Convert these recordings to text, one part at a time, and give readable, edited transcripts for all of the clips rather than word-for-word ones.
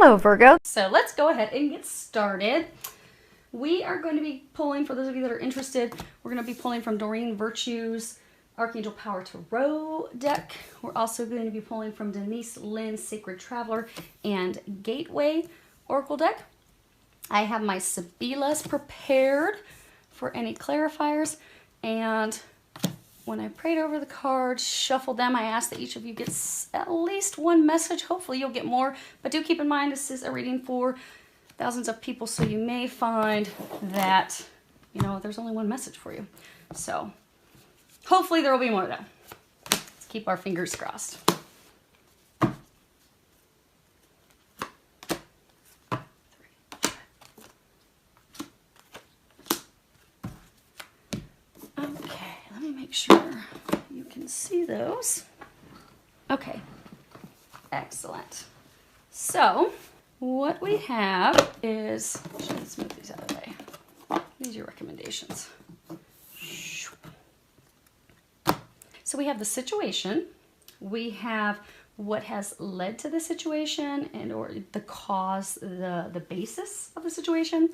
Hello, Virgo. So let's go ahead and get started. We are going to be pulling, for those of you that are interested, we're going to be pulling from Doreen Virtue's Archangel Power Tarot deck. We're also going to be pulling from Denise Lynn's Sacred Traveler and Gateway Oracle deck. I have my Sibilas prepared for any clarifiers, and when I prayed over the cards, shuffled them, I asked that each of you gets at least one message. Hopefully you'll get more, but do keep in mind this is a reading for thousands of people, so you may find that, you know, there's only one message for you. So hopefully there will be more of that. Let's keep our fingers crossed. Okay, let me make sure you can see those. Okay, excellent. So what we have is, let's move these out of the way. These are your recommendations. So we have the situation, we have what has led to the situation and or the cause, the basis of the situation.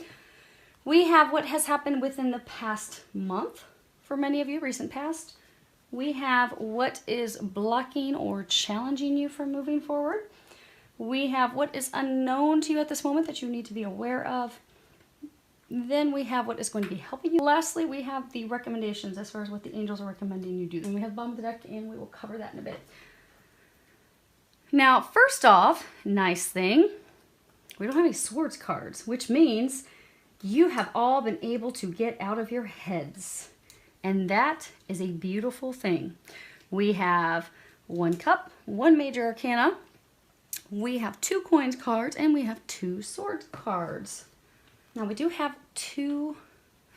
We have what has happened within the past month, for many of you, recent past. We have what is blocking or challenging you from moving forward. We have what is unknown to you at this moment that you need to be aware of. Then we have what is going to be helping you. Lastly, we have the recommendations as far as what the angels are recommending you do. And we have the bottom of the deck, and we will cover that in a bit. Now, first off, nice thing, we don't have any swords cards, which means you have all been able to get out of your heads. And that is a beautiful thing. We have one cup, one major arcana. We have two coins cards, and we have two sword cards. Now we do have two,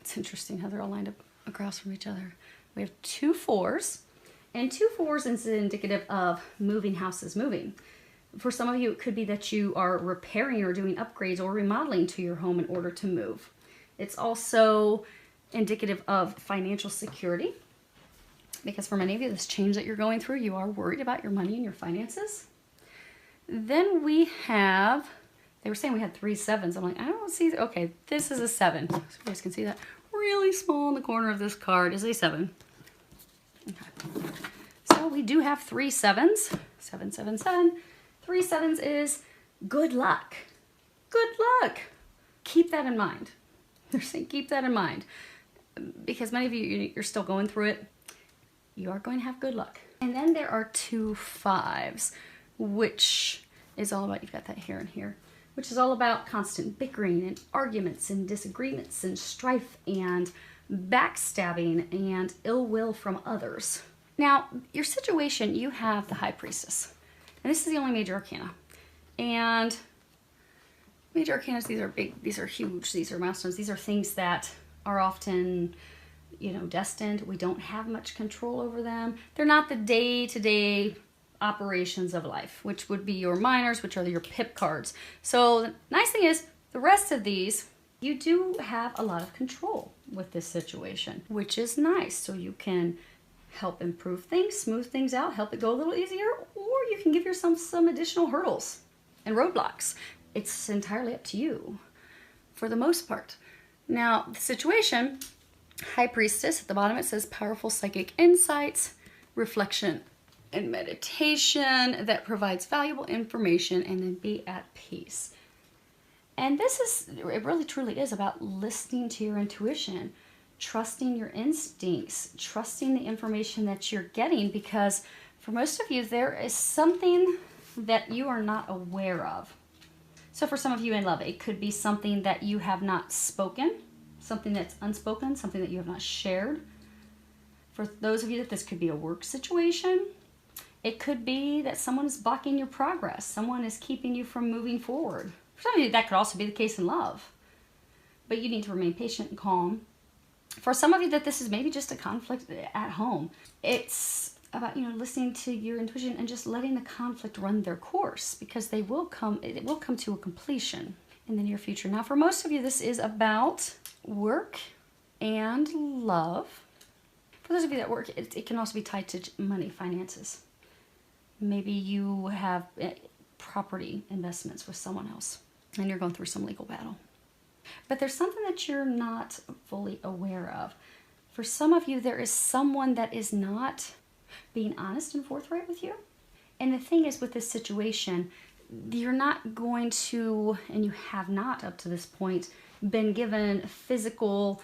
it's interesting how they're all lined up across from each other. We have two fours, and two fours is indicative of moving houses, moving. For some of you, it could be that you are repairing or doing upgrades or remodeling to your home in order to move. It's also indicative of financial security, because for many of you, this change that you're going through, you are worried about your money and your finances. Then we have, they were saying we had 3 sevens. I'm like, I don't see, okay, this is a 7. So you guys can see that really small in the corner of this card is a 7. Okay. So we do have 3 sevens. 7, 7, 7. 3 sevens is good luck. Good luck. Keep that in mind. They're saying keep that in mind. Because many of you, you're still going through it. You are going to have good luck. And then there are 2 5s, which is all about, you've got that here and here, which is all about constant bickering and arguments and disagreements and strife and backstabbing and ill will from others. Now, your situation, you have the High Priestess. And this is the only major arcana. And major arcanas, these are big, these are huge, these are milestones, these are things that are often, you know, destined. We don't have much control over them. They're not the day-to-day operations of life, which would be your minors, which are your pip cards. So the nice thing is, the rest of these, you do have a lot of control with this situation, which is nice. So you can help improve things, smooth things out, help it go a little easier, or you can give yourself some additional hurdles and roadblocks. It's entirely up to you for the most part. Now, the situation, High Priestess, at the bottom it says powerful psychic insights, reflection and meditation that provides valuable information, and then be at peace. And this is, it really truly is about listening to your intuition, trusting your instincts, trusting the information that you're getting, because for most of you, there is something that you are not aware of. So for some of you in love, it could be something that you have not spoken, something that's unspoken, something that you have not shared. For those of you that this could be a work situation, it could be that someone is blocking your progress. Someone is keeping you from moving forward. For some of you, that could also be the case in love. But you need to remain patient and calm. For some of you that this is maybe just a conflict at home. It's about, you know, listening to your intuition and just letting the conflict run their course, because they will come, it will come to a completion in the near future. Now, for most of you, this is about work and love. For those of you that work, it can also be tied to money, finances. Maybe you have property investments with someone else, and you're going through some legal battle. But there's something that you're not fully aware of. For some of you, there is someone that is not being honest and forthright with you. And the thing is, with this situation, you're not going to, and you have not up to this point, been given physical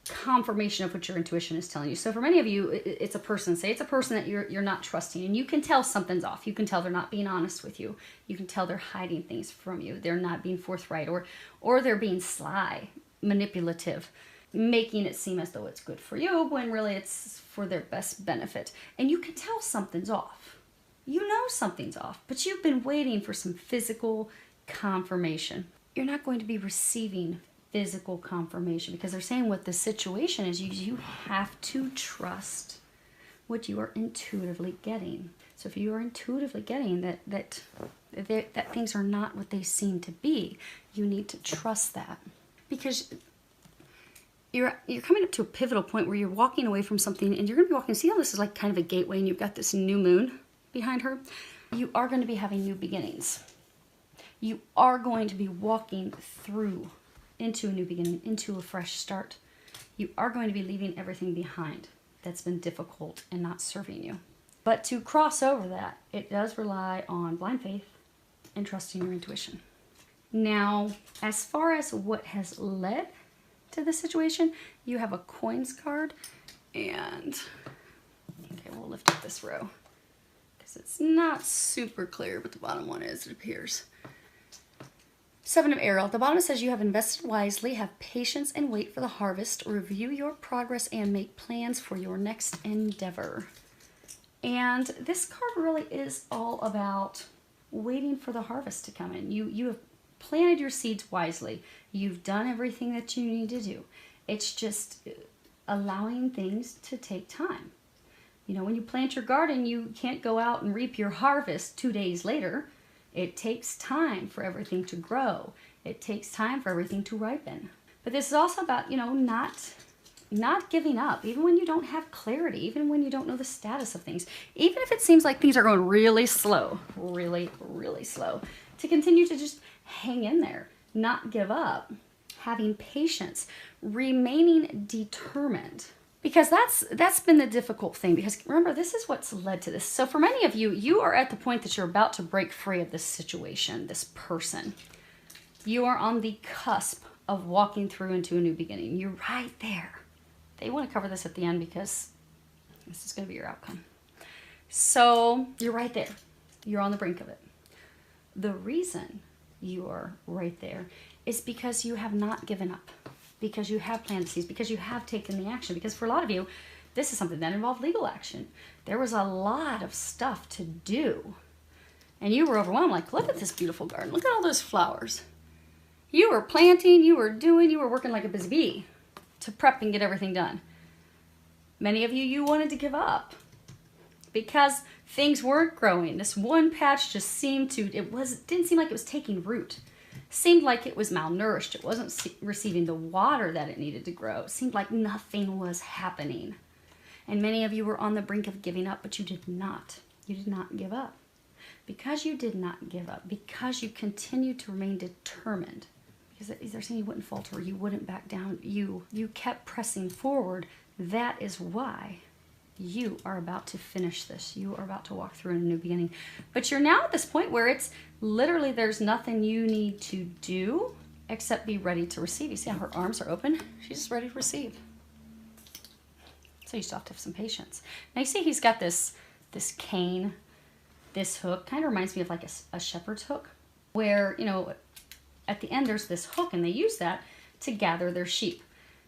confirmation of what your intuition is telling you. So for many of you, it's a person. Say it's a person that you're not trusting, and you can tell something's off. You can tell they're not being honest with you. You can tell they're hiding things from you. They're not being forthright, or they're being sly, manipulative, making it seem as though it's good for you when really it's for their best benefit. And you can tell something's off. You know something's off, but you've been waiting for some physical confirmation. You're not going to be receiving physical confirmation because they're saying what the situation is. You have to trust what you are intuitively getting. So if you are intuitively getting that things are not what they seem to be, you need to trust that, because you're coming up to a pivotal point where you're walking away from something, and you're going to be walking. See how this is like kind of a gateway, and you've got this new moon behind her? You are going to be having new beginnings. You are going to be walking through into a new beginning, into a fresh start. You are going to be leaving everything behind that's been difficult and not serving you. But to cross over that, it does rely on blind faith and trusting your intuition. Now, as far as what has led to the situation, you have a coins card, and okay, we'll lift up this row because it's not super clear, but the bottom one is, it appears. Seven of Arrow. The bottom says you have invested wisely, have patience, and wait for the harvest. Review your progress and make plans for your next endeavor. And this card really is all about waiting for the harvest to come in. You have planted your seeds wisely. You've done everything that you need to do. It's just allowing things to take time. You know, when you plant your garden, you can't go out and reap your harvest 2 days later. It takes time for everything to grow. It takes time for everything to ripen. But this is also about, you know, not giving up, even when you don't have clarity, even when you don't know the status of things, even if it seems like things are going really slow, really, really slow, to continue to just hang in there, not give up, having patience, remaining determined. Because that's been the difficult thing, because remember, this is what's led to this. So for many of you, you are at the point that you're about to break free of this situation, this person. You are on the cusp of walking through into a new beginning. You're right there. They want to cover this at the end because this is going to be your outcome. So you're right there. You're on the brink of it. The reason you are right there is because you have not given up. Because you have planted seeds, because you have taken the action. Because for a lot of you, this is something that involved legal action. There was a lot of stuff to do. And you were overwhelmed, like, look at this beautiful garden. Look at all those flowers. You were planting, you were working like a busy bee to prep and get everything done. Many of you, you wanted to give up because things weren't growing. This one patch just seemed to, didn't seem like it was taking root. Seemed like it was malnourished. It wasn't receiving the water that it needed to grow. It seemed like nothing was happening. And many of you were on the brink of giving up, but you did not. You did not give up. Because you did not give up, because you continued to remain determined, because they're saying you wouldn't falter, you wouldn't back down, you kept pressing forward, that is why you are about to finish this. You are about to walk through a new beginning. But you're now at this point where it's literally there's nothing you need to do except be ready to receive. You see how her arms are open? She's just ready to receive. So you still have to have some patience. Now you see he's got this cane, this hook. Kind of reminds me of like a shepherd's hook, where, you know, at the end there's this hook, and they use that to gather their sheep.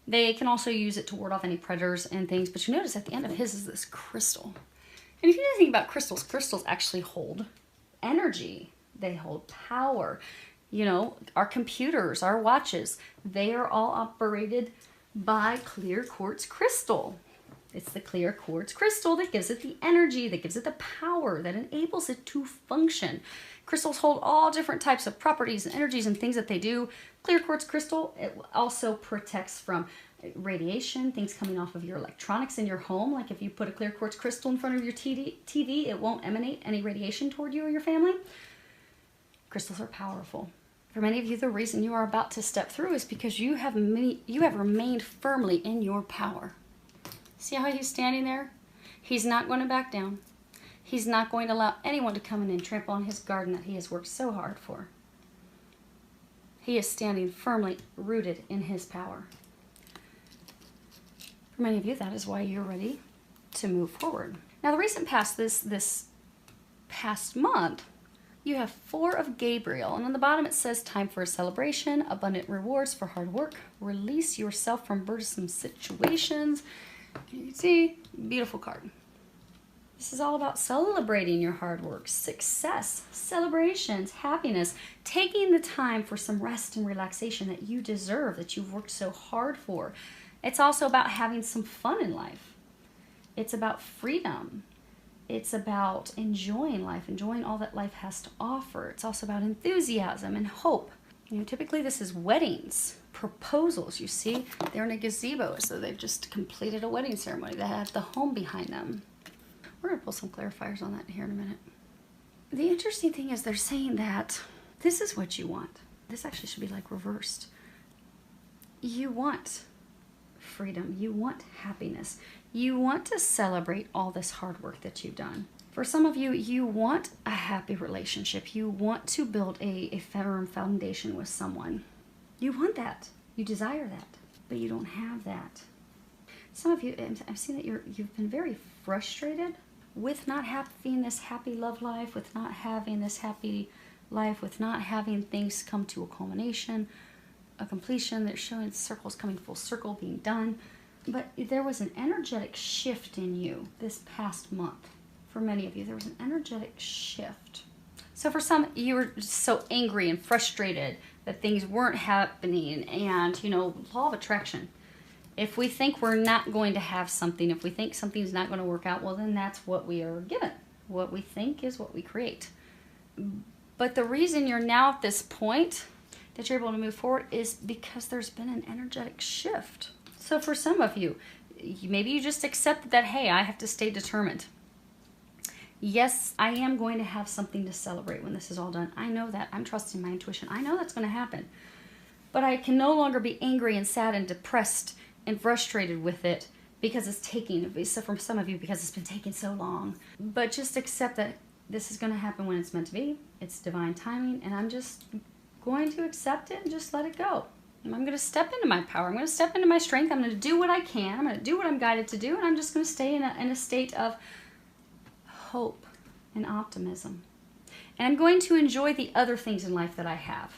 They can also use it to ward off any predators and things, but you notice at the end of his is this crystal. And if you think about crystals, crystals actually hold energy. They hold power. You know, our computers, our watches, they are all operated by clear quartz crystal. It's the clear quartz crystal that gives it the energy, that gives it the power, that enables it to function. Crystals hold all different types of properties and energies and things that they do. Clear quartz crystal, it also protects from radiation, things coming off of your electronics in your home. Like if you put a clear quartz crystal in front of your TV, it won't emanate any radiation toward you or your family. Crystals are powerful. For many of you, the reason you are about to step through is because you have remained firmly in your power. See how he's standing there? He's not going to back down. He's not going to allow anyone to come in and trample on his garden that he has worked so hard for. He is standing firmly rooted in his power. For many of you, that is why you're ready to move forward. Now, the recent past, this past month, you have 4 of Gabriel, and on the bottom it says, time for a celebration, abundant rewards for hard work, release yourself from burdensome situations. You can see, beautiful card. This is all about celebrating your hard work, success, celebrations, happiness, taking the time for some rest and relaxation that you deserve, that you've worked so hard for. It's also about having some fun in life. It's about freedom. It's about enjoying life, enjoying all that life has to offer. It's also about enthusiasm and hope. You know, typically this is weddings, proposals. You see, they're in a gazebo, so they've just completed a wedding ceremony. They have the home behind them. We're going to pull some clarifiers on that here in a minute. The interesting thing is they're saying that this is what you want. This actually should be like reversed. You want freedom. You want happiness. You want to celebrate all this hard work that you've done. For some of you, you want a happy relationship. You want to build a firm foundation with someone. You want that. You desire that, but you don't have that. Some of you, I've seen that you've been very frustrated with not having this happy love life, with not having this happy life, with not having things come to a culmination, a completion. They're showing circles coming full circle, being done. But there was an energetic shift in you this past month. For many of you, there was an energetic shift. So for some, you were just so angry and frustrated that things weren't happening. And, you know, law of attraction. If we think we're not going to have something, if we think something's not going to work out, well, then that's what we are given. What we think is what we create. But the reason you're now at this point that you're able to move forward is because there's been an energetic shift. So for some of you, maybe you just accepted that, hey, I have to stay determined. Yes, I am going to have something to celebrate when this is all done. I know that. I'm trusting my intuition. I know that's going to happen. But I can no longer be angry and sad and depressed and frustrated with it because it's taking, so for some of you, because it's been taking so long. But just accept that this is going to happen when it's meant to be. It's divine timing, and I'm just going to accept it and just let it go. And I'm going to step into my power. I'm going to step into my strength. I'm going to do what I can. I'm going to do what I'm guided to do, and I'm just going to stay in a state of hope and optimism. And I'm going to enjoy the other things in life that I have.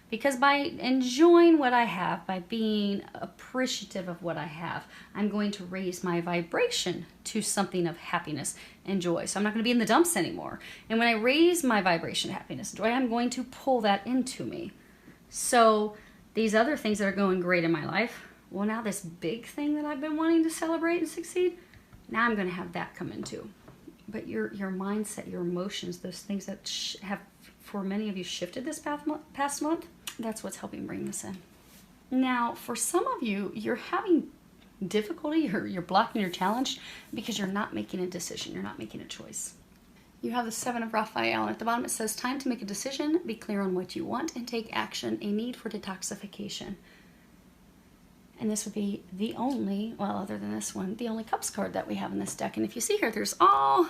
Because by enjoying what I have, by being appreciative of what I have, I'm going to raise my vibration to something of happiness and joy. So I'm not going to be in the dumps anymore. And when I raise my vibration to happiness and joy, I'm going to pull that into me. So these other things that are going great in my life, well, now this big thing that I've been wanting to celebrate and succeed, now I'm going to have that come into. But your mindset, your emotions, those things that have, for many of you, shifted this past month, that's what's helping bring this in. Now, for some of you, you're having difficulty, you're blocking, you're challenged because you're not making a decision, you're not making a choice. You have the 7 of Raphael, and at the bottom it says, time to make a decision, be clear on what you want, and take action, a need for detoxification. And this would be the only, well, other than this one, the only Cups card that we have in this deck. And if you see here, there's all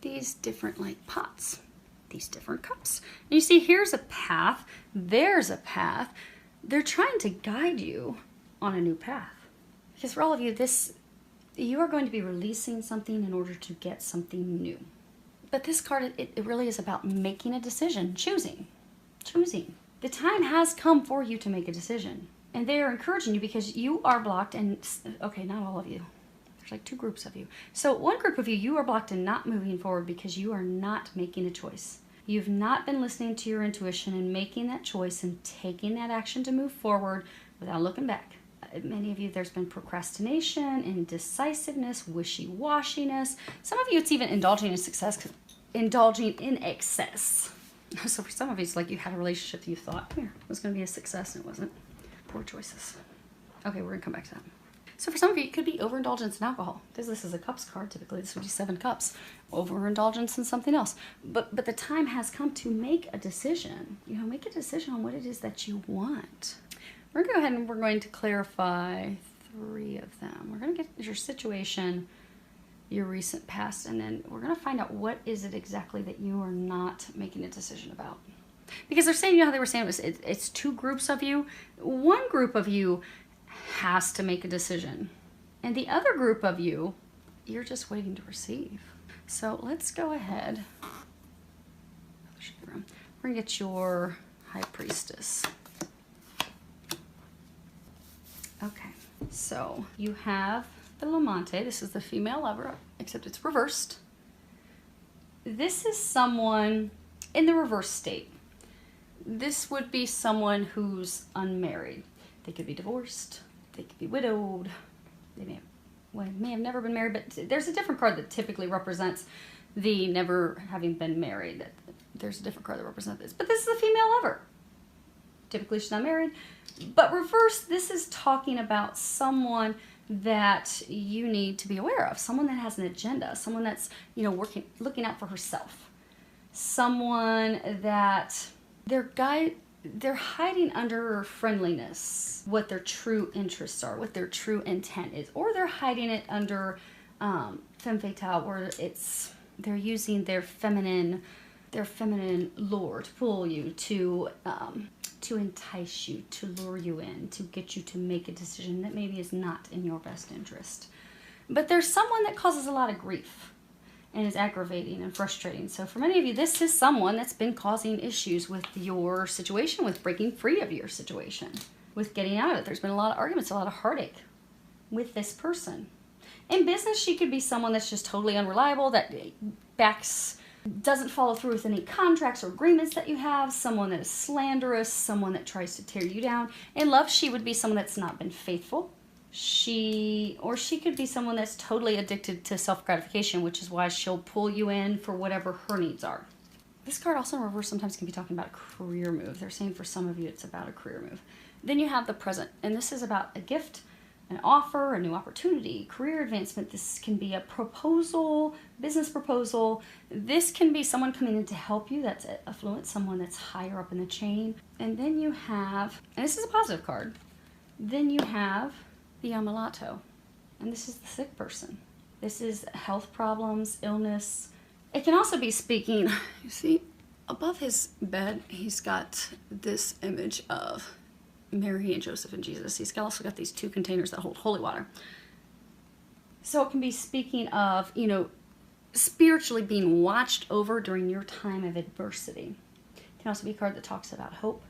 these different, like, pots, these different cups. And you see, here's a path, there's a path. They're trying to guide you on a new path. Because for all of you, you are going to be releasing something in order to get something new. But this card, it really is about making a decision, choosing. The time has come for you to make a decision. And they are encouraging you because you are blocked and, okay, not all of you. There's like 2 groups of you. So one group of you, you are blocked and not moving forward because you are not making a choice. You've not been listening to your intuition and making that choice and taking that action to move forward without looking back. Many of you, there's been procrastination, indecisiveness, wishy-washiness. Some of you, it's even indulging in excess. So for some of you, it's like you had a relationship that you thought, here, it was going to be a success and it wasn't. Poor choices. Okay, we're going to come back to that. So for some of you, it could be overindulgence in alcohol, because this is a cups card. Typically, this would be 7 cups. Overindulgence in something else. But the time has come to make a decision. You know, make a decision on what it is that you want. We're going to go ahead and we're going to clarify 3 of them. We're going to get your situation, your recent past, and then we're going to find out what is it exactly that you are not making a decision about. Because they're saying, you know how they were saying it's 2 groups of you. One group of you has to make a decision. And the other group of you, you're just waiting to receive. So let's go ahead. We're going to get your High Priestess. Okay, so you have the Lamante. This is the female lover, except it's reversed. This is someone in the reverse state. This would be someone who's unmarried. They could be divorced. They could be widowed. They may have never been married, but there's a different card that typically represents the never having been married. There's a different card that represents this. But this is a female lover. Typically she's not married. But reverse, this is talking about someone that you need to be aware of. Someone that has an agenda. Someone that's, you know, looking out for herself. Someone that they're hiding under friendliness, what their true interests are, what their true intent is, or they're hiding it under femme fatale, where they're using their feminine lure to pull you, to entice you, to lure you in, to get you to make a decision that maybe is not in your best interest. But there's someone that causes a lot of grief and is aggravating and frustrating. So for many of you, this is someone that's been causing issues with your situation, with breaking free of your situation, with getting out of it. There's been a lot of arguments, a lot of heartache with this person. In business, she could be someone that's just totally unreliable, that doesn't follow through with any contracts or agreements that you have, someone that is slanderous, someone that tries to tear you down. In love, she would be someone that's not been faithful. She could be someone that's totally addicted to self-gratification, which is why she'll pull you in for whatever her needs are. This card also in reverse sometimes can be talking about a career move. They're saying for some of you it's about a career move. Then you have the present, and this is about a gift, an offer, a new opportunity, career advancement. This can be a proposal, business proposal. This can be someone coming in to help you that's affluent, someone that's higher up in the chain. And then you have, and this is a positive card, then you have the Ammalato, and this is the sick person. This is health problems, illness. It can also be speaking, you see, above his bed, he's got this image of Mary and Joseph and Jesus. He's also got these 2 containers that hold holy water. So it can be speaking of, you know, spiritually being watched over during your time of adversity. It can also be a card that talks about hope.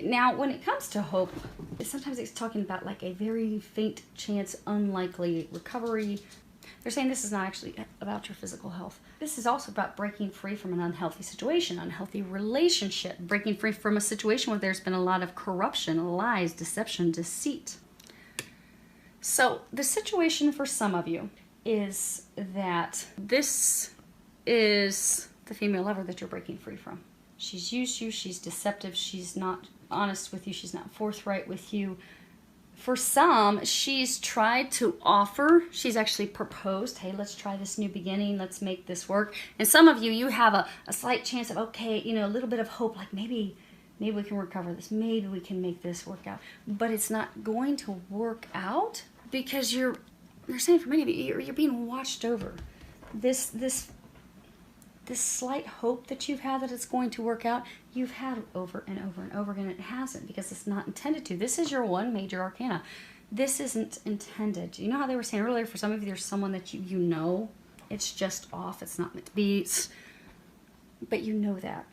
Now, when it comes to hope, sometimes it's talking about like a very faint chance, unlikely recovery. They're saying this is not actually about your physical health. This is also about breaking free from an unhealthy situation, unhealthy relationship, breaking free from a situation where there's been a lot of corruption, lies, deception, deceit. So the situation for some of you is that this is the female lover that you're breaking free from. She's used you, she's deceptive, she's not honest with you, she's not forthright with you. For some, she's tried to offer, she's actually proposed, hey, let's try this new beginning, let's make this work. And some of you, you have a slight chance of, okay, you know, a little bit of hope, like maybe we can recover this, maybe we can make this work out. But it's not going to work out because they're saying for many of you, you're being watched over. This slight hope that you've had that it's going to work out, you've had over and over and over again. It hasn't, because it's not intended to. This is your 1 major arcana. This isn't intended. You know how they were saying earlier, for some of you, there's someone that you know, it's just off, it's not meant to be, but you know that.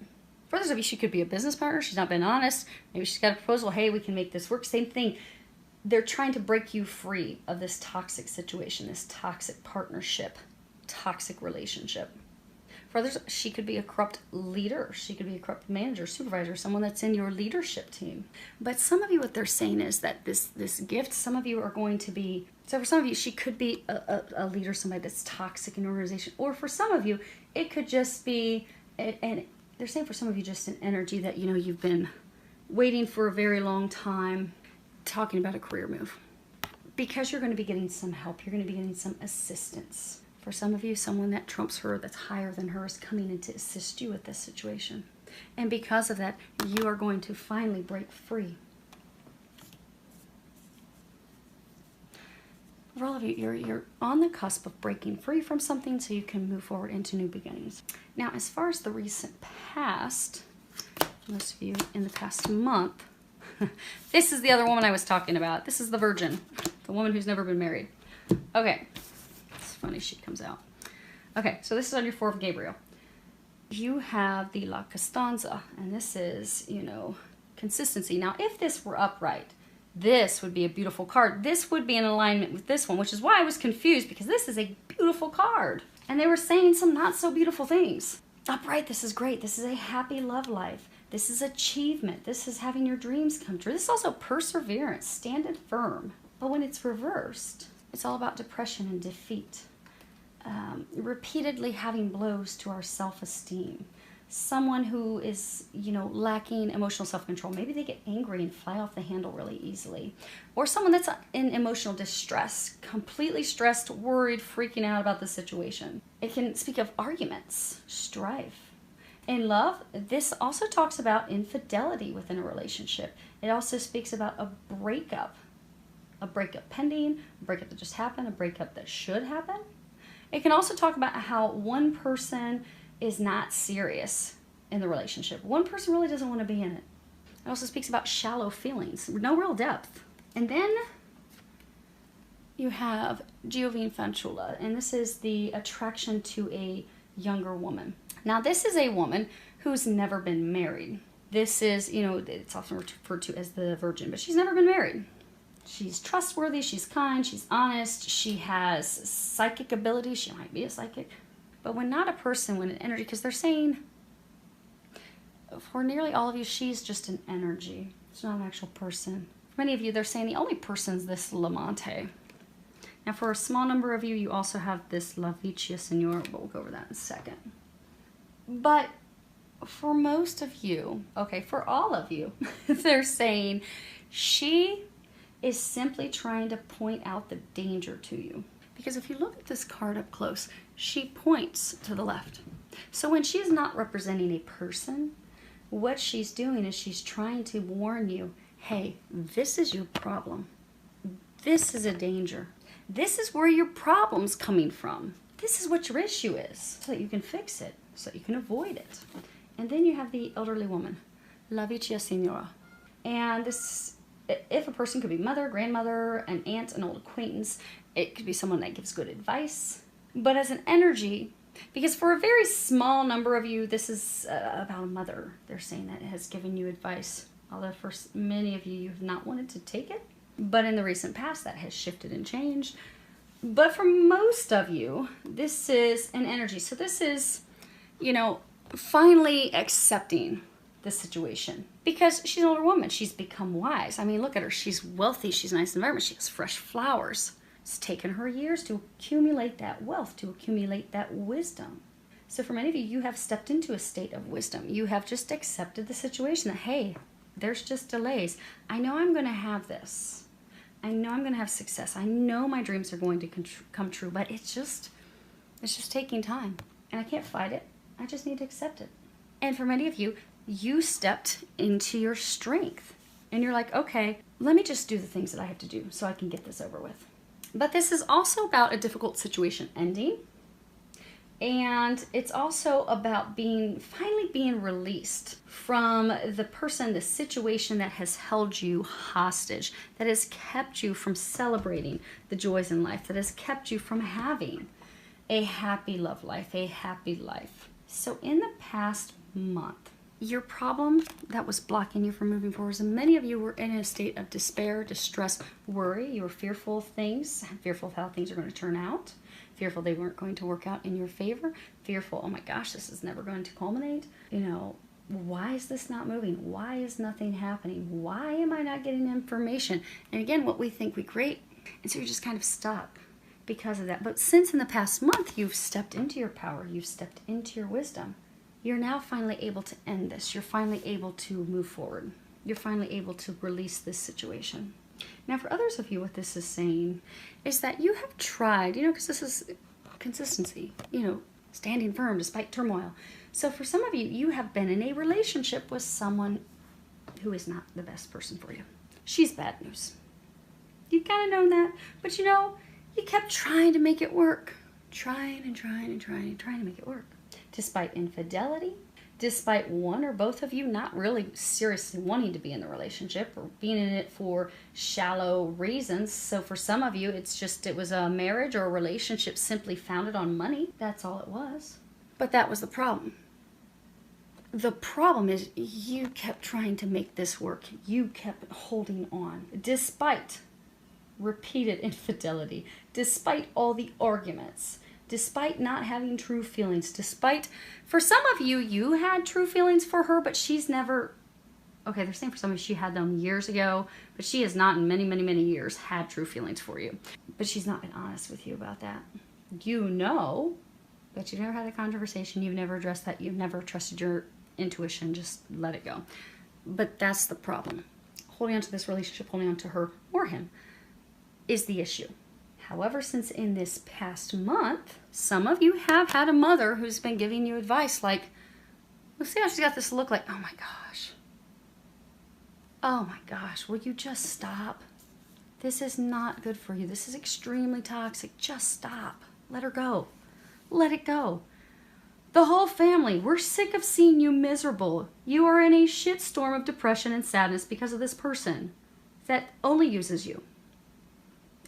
For others of you, she could be a business partner, she's not been honest, maybe she's got a proposal, hey, we can make this work, same thing. They're trying to break you free of this toxic situation, this toxic partnership, toxic relationship. For others, she could be a corrupt leader. She could be a corrupt manager, supervisor, someone that's in your leadership team. But some of you, what they're saying is that this gift, some of you are going to be, so for some of you, she could be a leader, somebody that's toxic in an organization. Or for some of you, it could just be, and they're saying for some of you, just an energy that, you know, you've been waiting for a very long time, talking about a career move. because you're going to be getting some help. You're going to be getting some assistance. For some of you, someone that trumps her, that's higher than her, is coming in to assist you with this situation. And because of that, you are going to finally break free. For all of you, you're on the cusp of breaking free from something so you can move forward into new beginnings. Now, as far as the recent past, most of you in the past month, this is the other woman I was talking about. This is the virgin, the woman who's never been married. Okay, it's funny she comes out. Okay, so this is on your 4 of Gabriel. You have the La Costanza, and this is, you know, consistency. Now, if this were upright, this would be a beautiful card. This would be in alignment with this one, which is why I was confused, because this is a beautiful card. And they were saying some not so beautiful things. Upright, this is great. This is a happy love life. This is achievement. This is having your dreams come true. This is also perseverance, standing firm. But when it's reversed, it's all about depression and defeat. Repeatedly having blows to our self-esteem. Someone who is, you know, lacking emotional self-control. Maybe they get angry and fly off the handle really easily. Or someone that's in emotional distress, completely stressed, worried, freaking out about the situation. It can speak of arguments, strife. In love, this also talks about infidelity within a relationship. It also speaks about a breakup pending, a breakup that just happened, a breakup that should happen. It can also talk about how one person is not serious in the relationship. One person really doesn't want to be in it. It also speaks about shallow feelings, no real depth. And then you have Giovine Fanciulla, and this is the attraction to a younger woman. Now, this is a woman who's never been married. This is, you know, it's often referred to as the virgin, but she's never been married. She's trustworthy, she's kind, she's honest, she has psychic ability, she might be a psychic. But when not a person, when an energy, because they're saying, for nearly all of you, she's just an energy. It's not an actual person. For many of you, they're saying the only person's this Lamante. Now, for a small number of you, you also have this La Vicia Signora, but we'll go over that in a second. But for most of you, okay, for all of you, they're saying she is simply trying to point out the danger to you. Because if you look at this card up close, she points to the left. So when she's not representing a person, what she's doing is she's trying to warn you, hey, this is your problem. This is a danger. This is where your problem's coming from. This is what your issue is, so that you can fix it, so that you can avoid it. And then you have the elderly woman, La Vicia Signora. And this, if a person could be mother, grandmother, an aunt, an old acquaintance, it could be someone that gives good advice. But as an energy, because for a very small number of you, this is about a mother. They're saying that has given you advice. Although for many of you, you've not wanted to take it. But in the recent past, that has shifted and changed. But for most of you, this is an energy. So this is, you know, finally accepting the situation. Because she's an older woman. She's become wise. I mean, look at her. She's wealthy. She's a nice environment. She has fresh flowers. It's taken her years to accumulate that wealth, to accumulate that wisdom. So for many of you, you have stepped into a state of wisdom. You have just accepted the situation that, hey, there's just delays. I know I'm going to have this. I know I'm going to have success. I know my dreams are going to come true, but it's just taking time. And I can't fight it. I just need to accept it. And for many of you, you stepped into your strength. And you're like, okay, let me just do the things that I have to do so I can get this over with. But this is also about a difficult situation ending. And it's also about finally being released from the person, the situation that has held you hostage, that has kept you from celebrating the joys in life, that has kept you from having a happy love life, a happy life. So in the past month, your problem that was blocking you from moving forward, and many of you were in a state of despair, distress, worry. You were fearful of things, fearful of how things are going to turn out, fearful they weren't going to work out in your favor, fearful, oh my gosh, this is never going to culminate. You know, why is this not moving? Why is nothing happening? Why am I not getting information? And again, what we think we create. And so you're just kind of stuck because of that. But since in the past month, you've stepped into your power, you've stepped into your wisdom, you're now finally able to end this. You're finally able to move forward. You're finally able to release this situation. Now, for others of you, what this is saying is that you have tried, because this is consistency, standing firm despite turmoil. So for some of you, you have been in a relationship with someone who is not the best person for you. She's bad news. You've kind of known that, but you kept trying to make it work. Trying to make it work. Despite infidelity, despite one or both of you not really seriously wanting to be in the relationship or being in it for shallow reasons. So for some of you, it was a marriage or a relationship simply founded on money. That's all it was. But that was the problem. The problem is you kept trying to make this work. You kept holding on despite repeated infidelity, despite all the arguments, despite not having true feelings, despite, for some of you, you had true feelings for her, but she's never, okay, they're saying for some of you, she had them years ago, but she has not in many, many, many years had true feelings for you. But she's not been honest with you about that. But you've never had a conversation, you've never addressed that, you've never trusted your intuition, just let it go. But that's the problem. Holding on to this relationship, holding on to her or him is the issue. However, since in this past month, some of you have had a mother who's been giving you advice like, well, see how she's got this look like, oh my gosh, will you just stop? This is not good for you. This is extremely toxic. Just stop. Let her go. Let it go. The whole family, we're sick of seeing you miserable. You are in a shitstorm of depression and sadness because of this person that only uses you.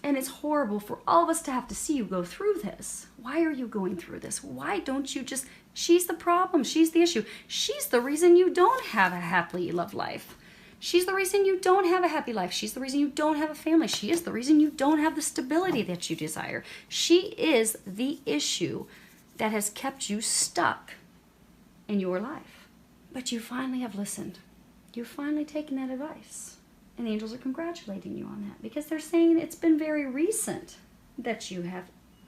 And it's horrible for all of us to have to see you go through this. Why are you going through this? Why don't you just... She's the problem. She's the issue. She's the reason you don't have a happily loved life. She's the reason you don't have a happy life. She's the reason you don't have a family. She is the reason you don't have the stability that you desire. She is the issue that has kept you stuck in your life. But you finally have listened. You've finally taken that advice. And the angels are congratulating you on that because they're saying it's been very recent that you have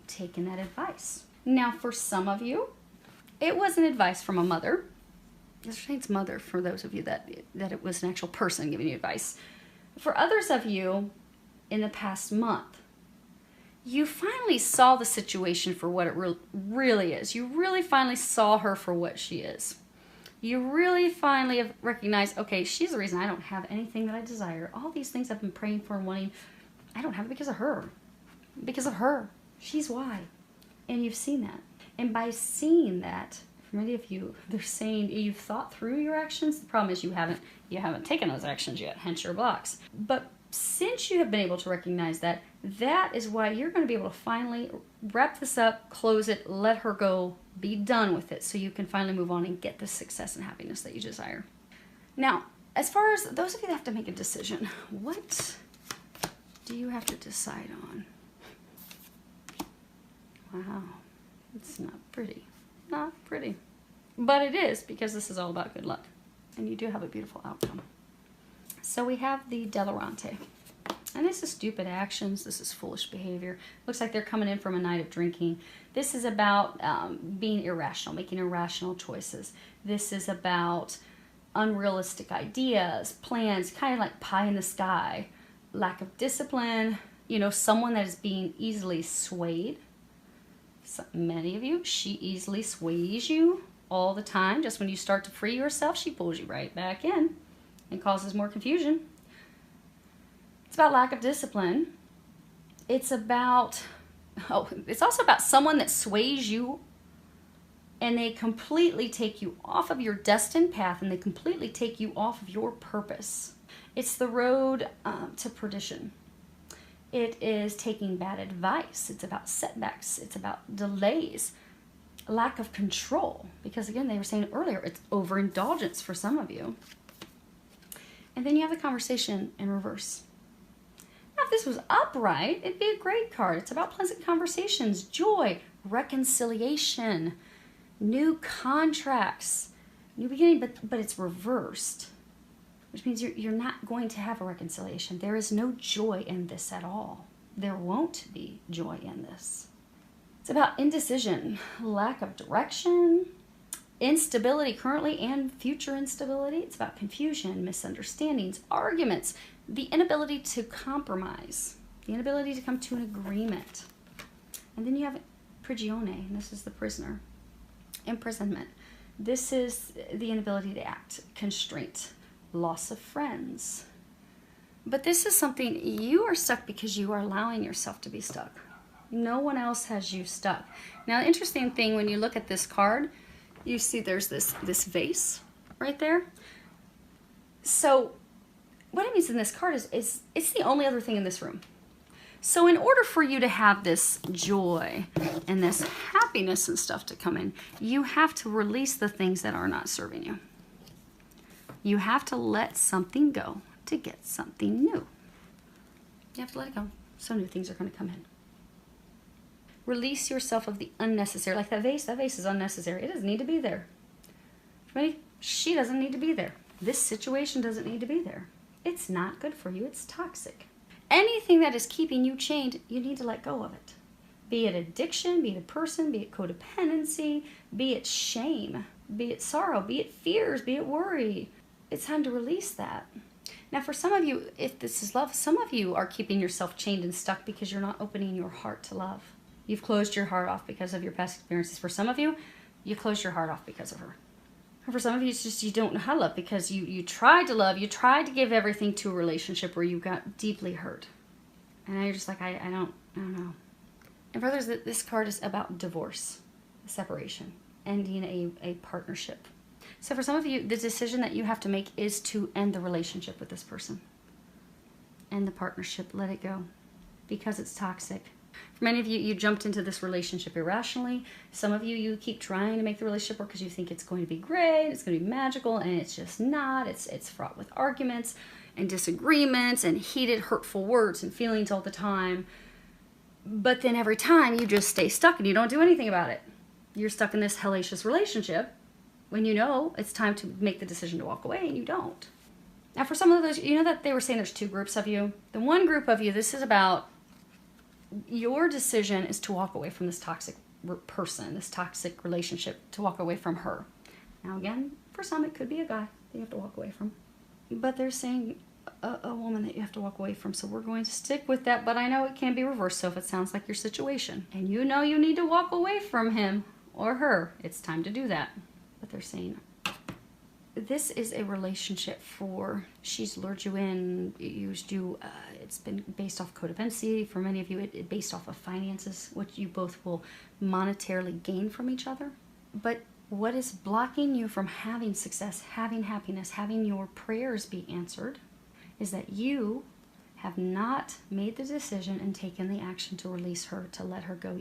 taken that advice. Now, for some of you, it wasn't advice from a mother. They're saying it's mother for those of you that it was an actual person giving you advice. For others of you, in the past month, you finally saw the situation for what it really is. You really finally saw her for what she is. You really finally have recognized, okay, she's the reason I don't have anything that I desire. All these things I've been praying for and wanting, I don't have it because of her. Because of her. She's why. And you've seen that. And by seeing that, for many of you, they're saying you've thought through your actions. The problem is you haven't taken those actions yet, hence your blocks. But since you have been able to recognize that, that is why you're going to be able to finally wrap this up, close it, let her go, be done with it, so you can finally move on and get the success and happiness that you desire. Now, as far as those of you that have to make a decision, what do you have to decide on? Wow, it's not pretty. Not pretty. But it is, because this is all about good luck. And you do have a beautiful outcome. So we have the Delarante. And this is stupid actions. This is foolish behavior. Looks like they're coming in from a night of drinking. This is about being irrational, making irrational choices. This is about unrealistic ideas, plans, kind of like pie in the sky. Lack of discipline. Someone that is being easily swayed. So many of you, she easily sways you all the time. Just when you start to free yourself, she pulls you right back in and causes more confusion. It's about lack of discipline. It's also about someone that sways you and they completely take you off of your destined path and they completely take you off of your purpose. It's the road to perdition. It is taking bad advice. It's about setbacks. It's about delays, lack of control. Because again, they were saying earlier, it's overindulgence for some of you. And then you have the conversation in reverse. Now, if this was upright, it'd be a great card. It's about pleasant conversations, joy, reconciliation, new contracts, new beginning, but it's reversed. Which means you're not going to have a reconciliation. There is no joy in this at all. There won't be joy in this. It's about indecision, lack of direction, instability currently and future instability. It's about confusion, misunderstandings, arguments, the inability to compromise, the inability to come to an agreement. And then you have prigione, and this is the prisoner. Imprisonment. This is the inability to act, constraint, loss of friends. But this is something, you are stuck because you are allowing yourself to be stuck. No one else has you stuck. Now, the interesting thing, when you look at this card, you see there's this vase right there. So what it means in this card is it's the only other thing in this room. So in order for you to have this joy and this happiness and stuff to come in, you have to release the things that are not serving you. You have to let something go to get something new. You have to let it go, so new things are going to come in. Release yourself of the unnecessary. Like that vase is unnecessary. It doesn't need to be there. Right? She doesn't need to be there. This situation doesn't need to be there. It's not good for you. It's toxic. Anything that is keeping you chained, you need to let go of it. Be it addiction, be it a person, be it codependency, be it shame, be it sorrow, be it fears, be it worry. It's time to release that. Now, for some of you, if this is love, some of you are keeping yourself chained and stuck because you're not opening your heart to love. You've closed your heart off because of your past experiences. For some of you, you closed your heart off because of her. And for some of you, it's just you don't know how to love because you tried to love, you tried to give everything to a relationship where you got deeply hurt. And now you're just like, I don't know. And brothers, this card is about divorce, separation, ending a partnership. So for some of you, the decision that you have to make is to end the relationship with this person. End the partnership, let it go, because it's toxic. For many of you, you jumped into this relationship irrationally. Some of you, you keep trying to make the relationship work because you think it's going to be great, it's going to be magical, and it's just not. It's fraught with arguments and disagreements and heated, hurtful words and feelings all the time. But then every time you just stay stuck and you don't do anything about it. You're stuck in this hellacious relationship when you know it's time to make the decision to walk away and you don't. Now for some of those, you know that they were saying there's two groups of you. The one group of you, this is about your decision is to walk away from this toxic person, this toxic relationship, to walk away from her. Now again, for some it could be a guy that you have to walk away from. But they're saying a woman that you have to walk away from. So we're going to stick with that, but I know it can be reversed. So if it sounds like your situation and you know you need to walk away from him or her, it's time to do that. But they're saying this is a relationship for, she's lured you in, used you, it's been based off codependency. For many of you, it based off of finances, which you both will monetarily gain from each other. But what is blocking you from having success, having happiness, having your prayers be answered is that you have not made the decision and taken the action to release her, to let her go.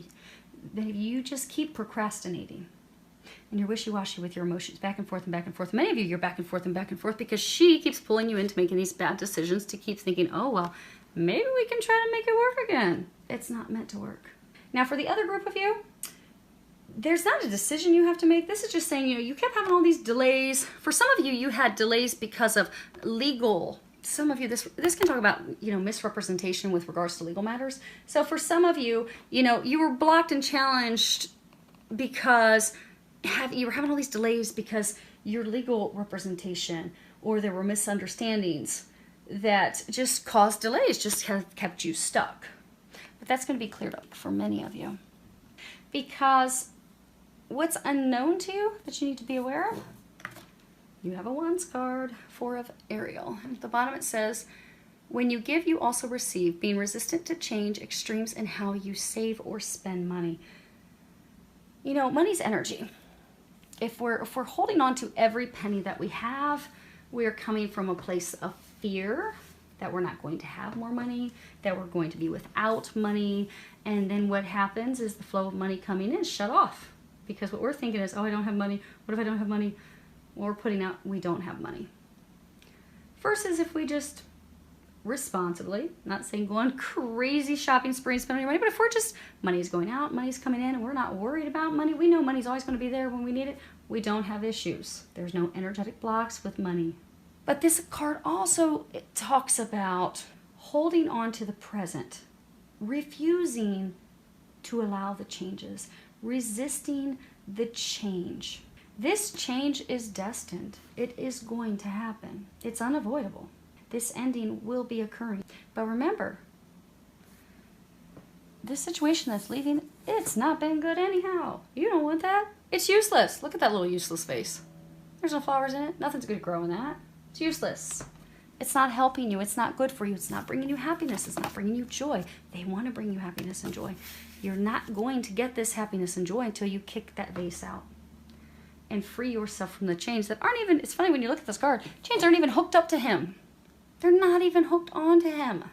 That you just keep procrastinating. And you're wishy-washy with your emotions, back and forth and back and forth. Many of you, you're back and forth because she keeps pulling you into making these bad decisions to keep thinking, oh, well, maybe we can try to make it work again. It's not meant to work. Now, for the other group of you, there's not a decision you have to make. This is just saying, you kept having all these delays. For some of you, you had delays because of legal. Some of you, this can talk about, misrepresentation with regards to legal matters. So for some of you, you were blocked and challenged because you were having all these delays because your legal representation or there were misunderstandings that just caused delays, just kept you stuck. But that's going to be cleared up for many of you. Because what's unknown to you that you need to be aware of? You have a Wands card, 4 of Ariel. And at the bottom it says, when you give, you also receive, being resistant to change, extremes in how you save or spend money. Money's energy. If we're holding on to every penny that we have, we're coming from a place of fear that we're not going to have more money, that we're going to be without money, and then what happens is the flow of money coming in is shut off. Because what we're thinking is, oh, I don't have money. What if I don't have money? Well, we're putting out, we don't have money. Versus if we just responsibly, not saying go on crazy shopping spree, spending your money, but if we're just, money's going out, money's coming in, and we're not worried about money, we know money's always going to be there when we need it, we don't have issues. There's no energetic blocks with money. But this card also, it talks about holding on to the present, refusing to allow the changes, resisting the change. This change is destined. It is going to happen. It's unavoidable. This ending will be occurring. But remember, this situation that's leaving, it's not been good anyhow. You don't want that. It's useless. Look at that little useless face. There's no flowers in it. Nothing's going to grow in that. It's useless. It's not helping you. It's not good for you. It's not bringing you happiness. It's not bringing you joy. They want to bring you happiness and joy. You're not going to get this happiness and joy until you kick that vase out and free yourself from the chains that aren't even, it's funny when you look at this card, chains aren't even hooked up to him. They're not even hooked onto him.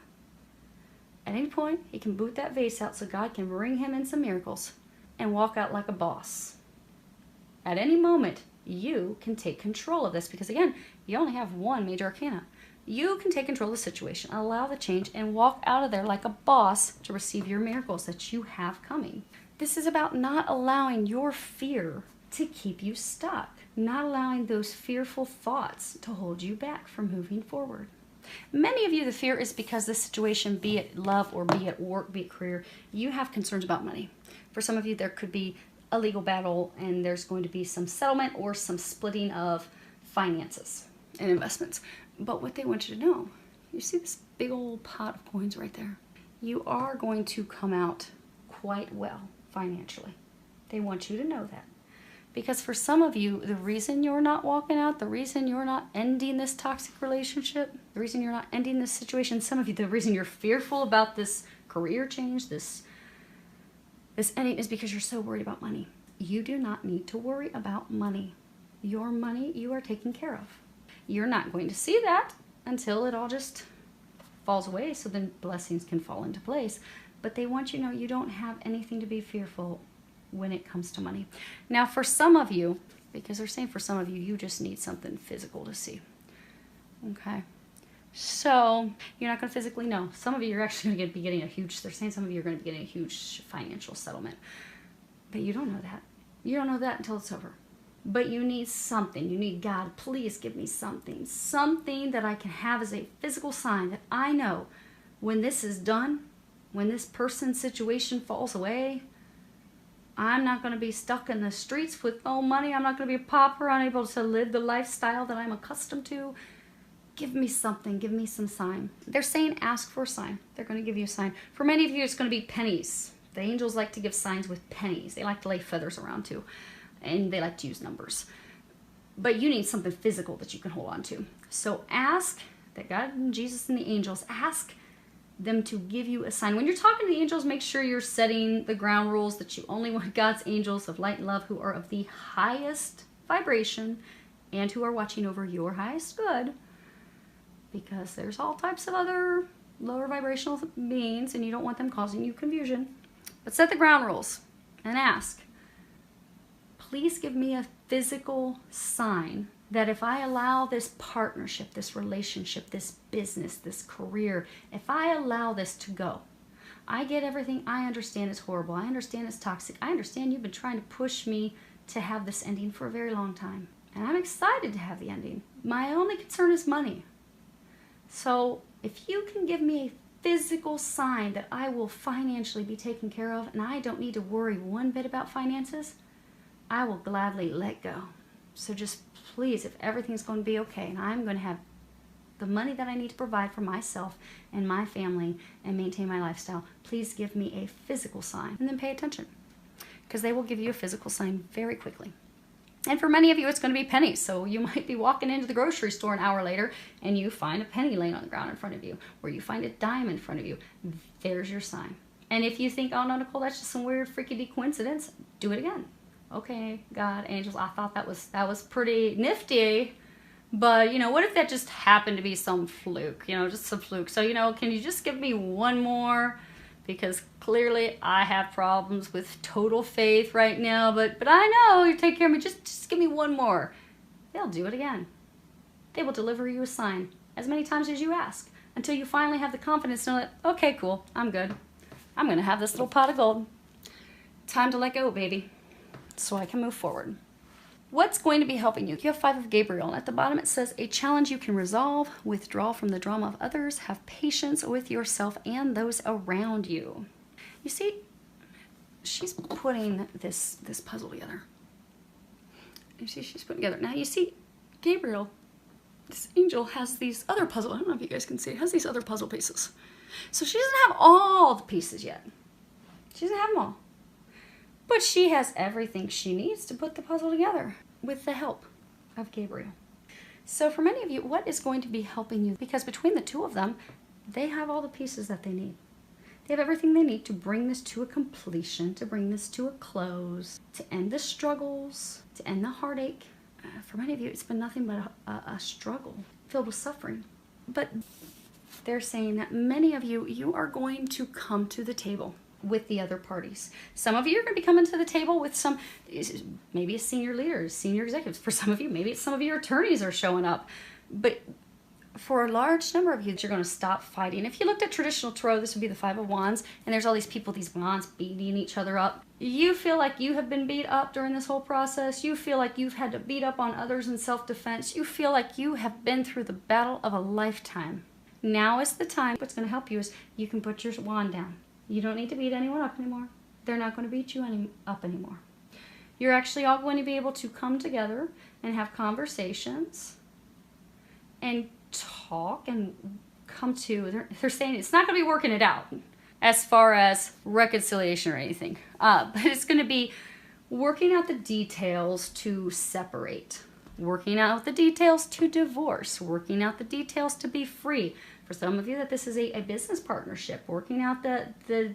At any point, he can boot that vase out so God can bring him in some miracles and walk out like a boss. At any moment, you can take control of this because, again, you only have one major arcana. You can take control of the situation, allow the change, and walk out of there like a boss to receive your miracles that you have coming. This is about not allowing your fear to keep you stuck, not allowing those fearful thoughts to hold you back from moving forward. Many of you, the fear is because this situation, be it love or be it work, be it career, you have concerns about money. For some of you, there could be a legal battle and there's going to be some settlement or some splitting of finances and investments. But what they want you to know, you see this big old pot of coins right there? You are going to come out quite well financially. They want you to know that. Because for some of you, the reason you're not walking out, the reason you're not ending this toxic relationship, the reason you're not ending this situation, some of you, the reason you're fearful about this career change, this ending is because you're so worried about money. You do not need to worry about money. Your money you are taken care of. You're not going to see that until it all just falls away so then blessings can fall into place. But they want you to know you don't have anything to be fearful when it comes to money. Now for some of you, because they're saying for some of you, you just need something physical to see. Okay. So you're not going to physically know. Some of you are actually going to be getting a huge, they're saying some of you are going to be getting a huge financial settlement. But you don't know that. You don't know that until it's over. But you need something. You need God, please give me something. Something that I can have as a physical sign that I know when this is done, when this person's situation falls away, I'm not going to be stuck in the streets with no money. I'm not going to be a pauper, unable to live the lifestyle that I'm accustomed to. Give me something. Give me some sign. They're saying ask for a sign. They're going to give you a sign. For many of you, it's going to be pennies. The angels like to give signs with pennies. They like to lay feathers around too. And they like to use numbers. But you need something physical that you can hold on to. So ask that God and Jesus and the angels, ask them to give you a sign. When you're talking to the angels, make sure you're setting the ground rules that you only want God's angels of light and love who are of the highest vibration and who are watching over your highest good, because there's all types of other lower vibrational beings and you don't want them causing you confusion. But set the ground rules and ask, please give me a physical sign that if I allow this partnership, this relationship, this business, this career, if I allow this to go, I get everything. I understand it's horrible. I understand it's toxic. I understand you've been trying to push me to have this ending for a very long time. And I'm excited to have the ending. My only concern is money. So if you can give me a physical sign that I will financially be taken care of and I don't need to worry one bit about finances, I will gladly let go. So just please, if everything's going to be okay and I'm going to have the money that I need to provide for myself and my family and maintain my lifestyle, please give me a physical sign and then pay attention, because they will give you a physical sign very quickly. And for many of you, it's going to be pennies. So you might be walking into the grocery store an hour later and you find a penny laying on the ground in front of you, or you find a dime in front of you. There's your sign. And if you think, oh no, Nicole, that's just some weird freaky coincidence, do it again. Okay, God, angels, I thought that was pretty nifty, but you know, what if that just happened to be some fluke, you know, just some fluke. So, you know, can you just give me one more? Because clearly I have problems with total faith right now, but I know you take care of me. Just give me one more. They'll do it again. They will deliver you a sign as many times as you ask until you finally have the confidence to know that, okay, cool, I'm good. I'm going to have this little pot of gold. Time to let go, baby, so I can move forward. What's going to be helping you? You have 5 of Gabriel, and at the bottom it says, a challenge you can resolve, withdraw from the drama of others, have patience with yourself and those around you. You see, she's putting this puzzle together. You see, she's putting together. Now you see, Gabriel, this angel has these other puzzle. I don't know if you guys can see. It has these other puzzle pieces. So she doesn't have all the pieces yet. She doesn't have them all. But she has everything she needs to put the puzzle together with the help of Gabriel. So for many of you, what is going to be helping you? Because between the two of them, they have all the pieces that they need. They have everything they need to bring this to a completion, to bring this to a close, to end the struggles, to end the heartache. For many of you, it's been nothing but a struggle filled with suffering. But they're saying that many of you, you are going to come to the table with the other parties. Some of you are going to be coming to the table with some, maybe it's senior leaders, senior executives. For some of you, maybe it's some of your attorneys are showing up. But for a large number of you, you're going to stop fighting. If you looked at traditional tarot, this would be the Five of Wands, and there's all these people, these wands beating each other up. You feel like you have been beat up during this whole process. You feel like you've had to beat up on others in self-defense. You feel like you have been through the battle of a lifetime. Now is the time. What's going to help you is you can put your wand down. You don't need to beat anyone up anymore. They're not going to beat you up anymore. You're actually all going to be able to come together and have conversations and talk and come to, they're saying it's not going to be working it out as far as reconciliation or anything, but it's going to be working out the details to separate, working out the details to divorce, working out the details to be free. For some of you, that this is a business partnership, working out the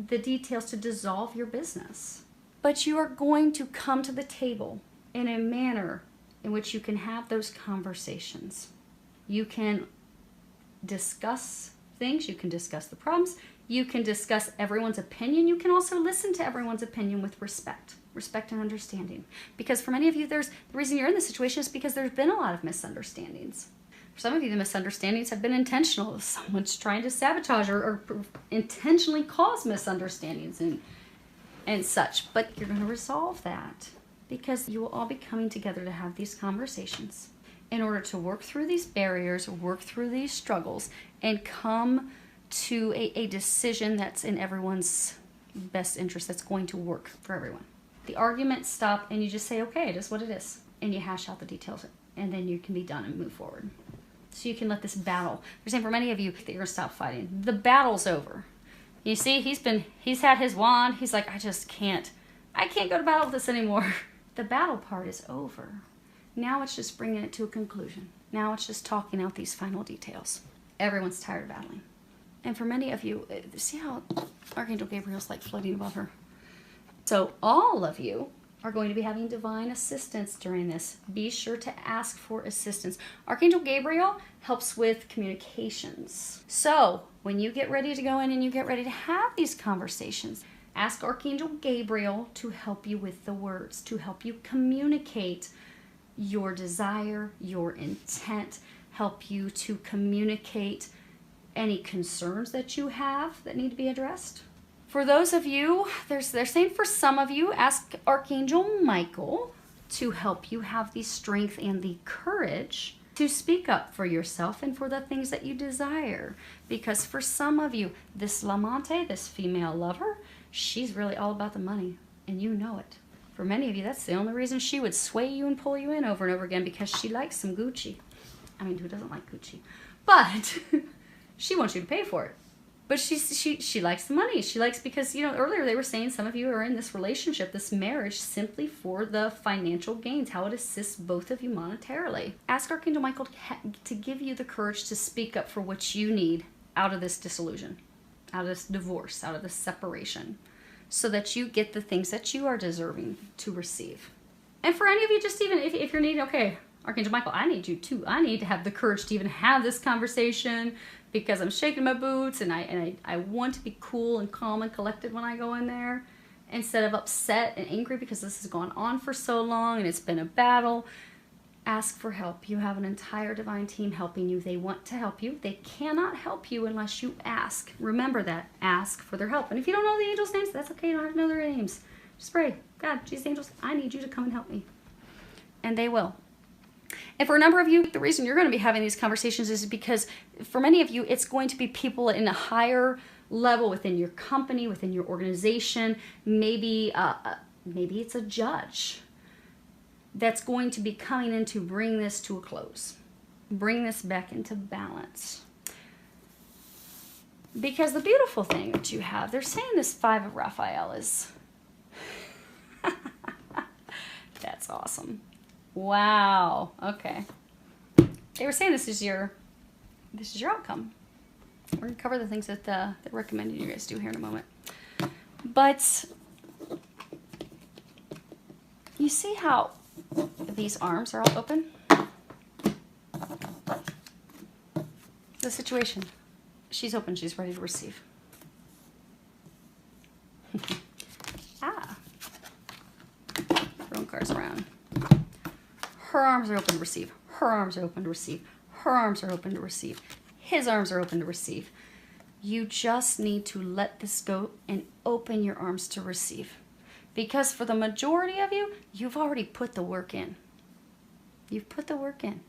details to dissolve your business. But you are going to come to the table in a manner in which you can have those conversations. You can discuss things, you can discuss the problems, you can discuss everyone's opinion, you can also listen to everyone's opinion with respect and understanding. Because for many of you, the reason you're in this situation is because there's been a lot of misunderstandings. For some of you, the misunderstandings have been intentional. Someone's trying to sabotage or intentionally cause misunderstandings and such. But you're going to resolve that because you will all be coming together to have these conversations in order to work through these barriers, work through these struggles, and come to a decision that's in everyone's best interest, that's going to work for everyone. The arguments stop and you just say, okay, it is what it is. And you hash out the details and then you can be done and move forward. So you can let this battle, they're saying for many of you that you're gonna stop fighting. The battle's over. You see, he's had his wand. He's like, I can't go to battle with this anymore. The battle part is over. Now it's just bringing it to a conclusion. Now it's just talking out these final details. Everyone's tired of battling. And for many of you, see how Archangel Gabriel's like floating above her? So all of you are going to be having divine assistance during this. Be sure to ask for assistance. Archangel Gabriel helps with communications. So when you get ready to go in and you get ready to have these conversations, ask Archangel Gabriel to help you with the words, to help you communicate your desire, your intent, help you to communicate any concerns that you have that need to be addressed. For those of you, they're saying for some of you, ask Archangel Michael to help you have the strength and the courage to speak up for yourself and for the things that you desire. Because for some of you, this Lamante, this female lover, she's really all about the money, and you know it. For many of you, that's the only reason she would sway you and pull you in over and over again, because she likes some Gucci. I mean, who doesn't like Gucci? But she wants you to pay for it. But she likes the money. She likes, because, you know, earlier they were saying some of you are in this relationship, this marriage, simply for the financial gains, how it assists both of you monetarily. Ask Archangel Michael to give you the courage to speak up for what you need out of this disillusion, out of this divorce, out of this separation, so that you get the things that you are deserving to receive. And for any of you, just even if you're needing, okay, Archangel Michael, I need you too. I need to have the courage to even have this conversation, because I'm shaking my boots and I want to be cool and calm and collected when I go in there, instead of upset and angry because this has gone on for so long and it's been a battle. Ask for help. You have an entire divine team helping you. They want to help you. They cannot help you unless you ask. Remember that. Ask for their help. And if you don't know the angels' names, that's okay. You don't have to know their names. Just pray, God, Jesus, angels, I need you to come and help me. And they will. And for a number of you, the reason you're going to be having these conversations is because for many of you, it's going to be people in a higher level within your company, within your organization. Maybe it's a judge. that's going to be coming in to bring this to a close. Bring this back into balance. Because the beautiful thing that you have, they're saying this Five of Raphael is... That's awesome. Wow. Okay. They were saying this is your outcome. We're going to cover the things that they're recommending you guys do here in a moment. But you see how these arms are all open? The situation. She's open. She's ready to receive. Throwing cards around. Her arms are open to receive. Her arms are open to receive. Her arms are open to receive. His arms are open to receive. You just need to let this go and open your arms to receive. Because for the majority of you, you've already put the work in. You've put the work in.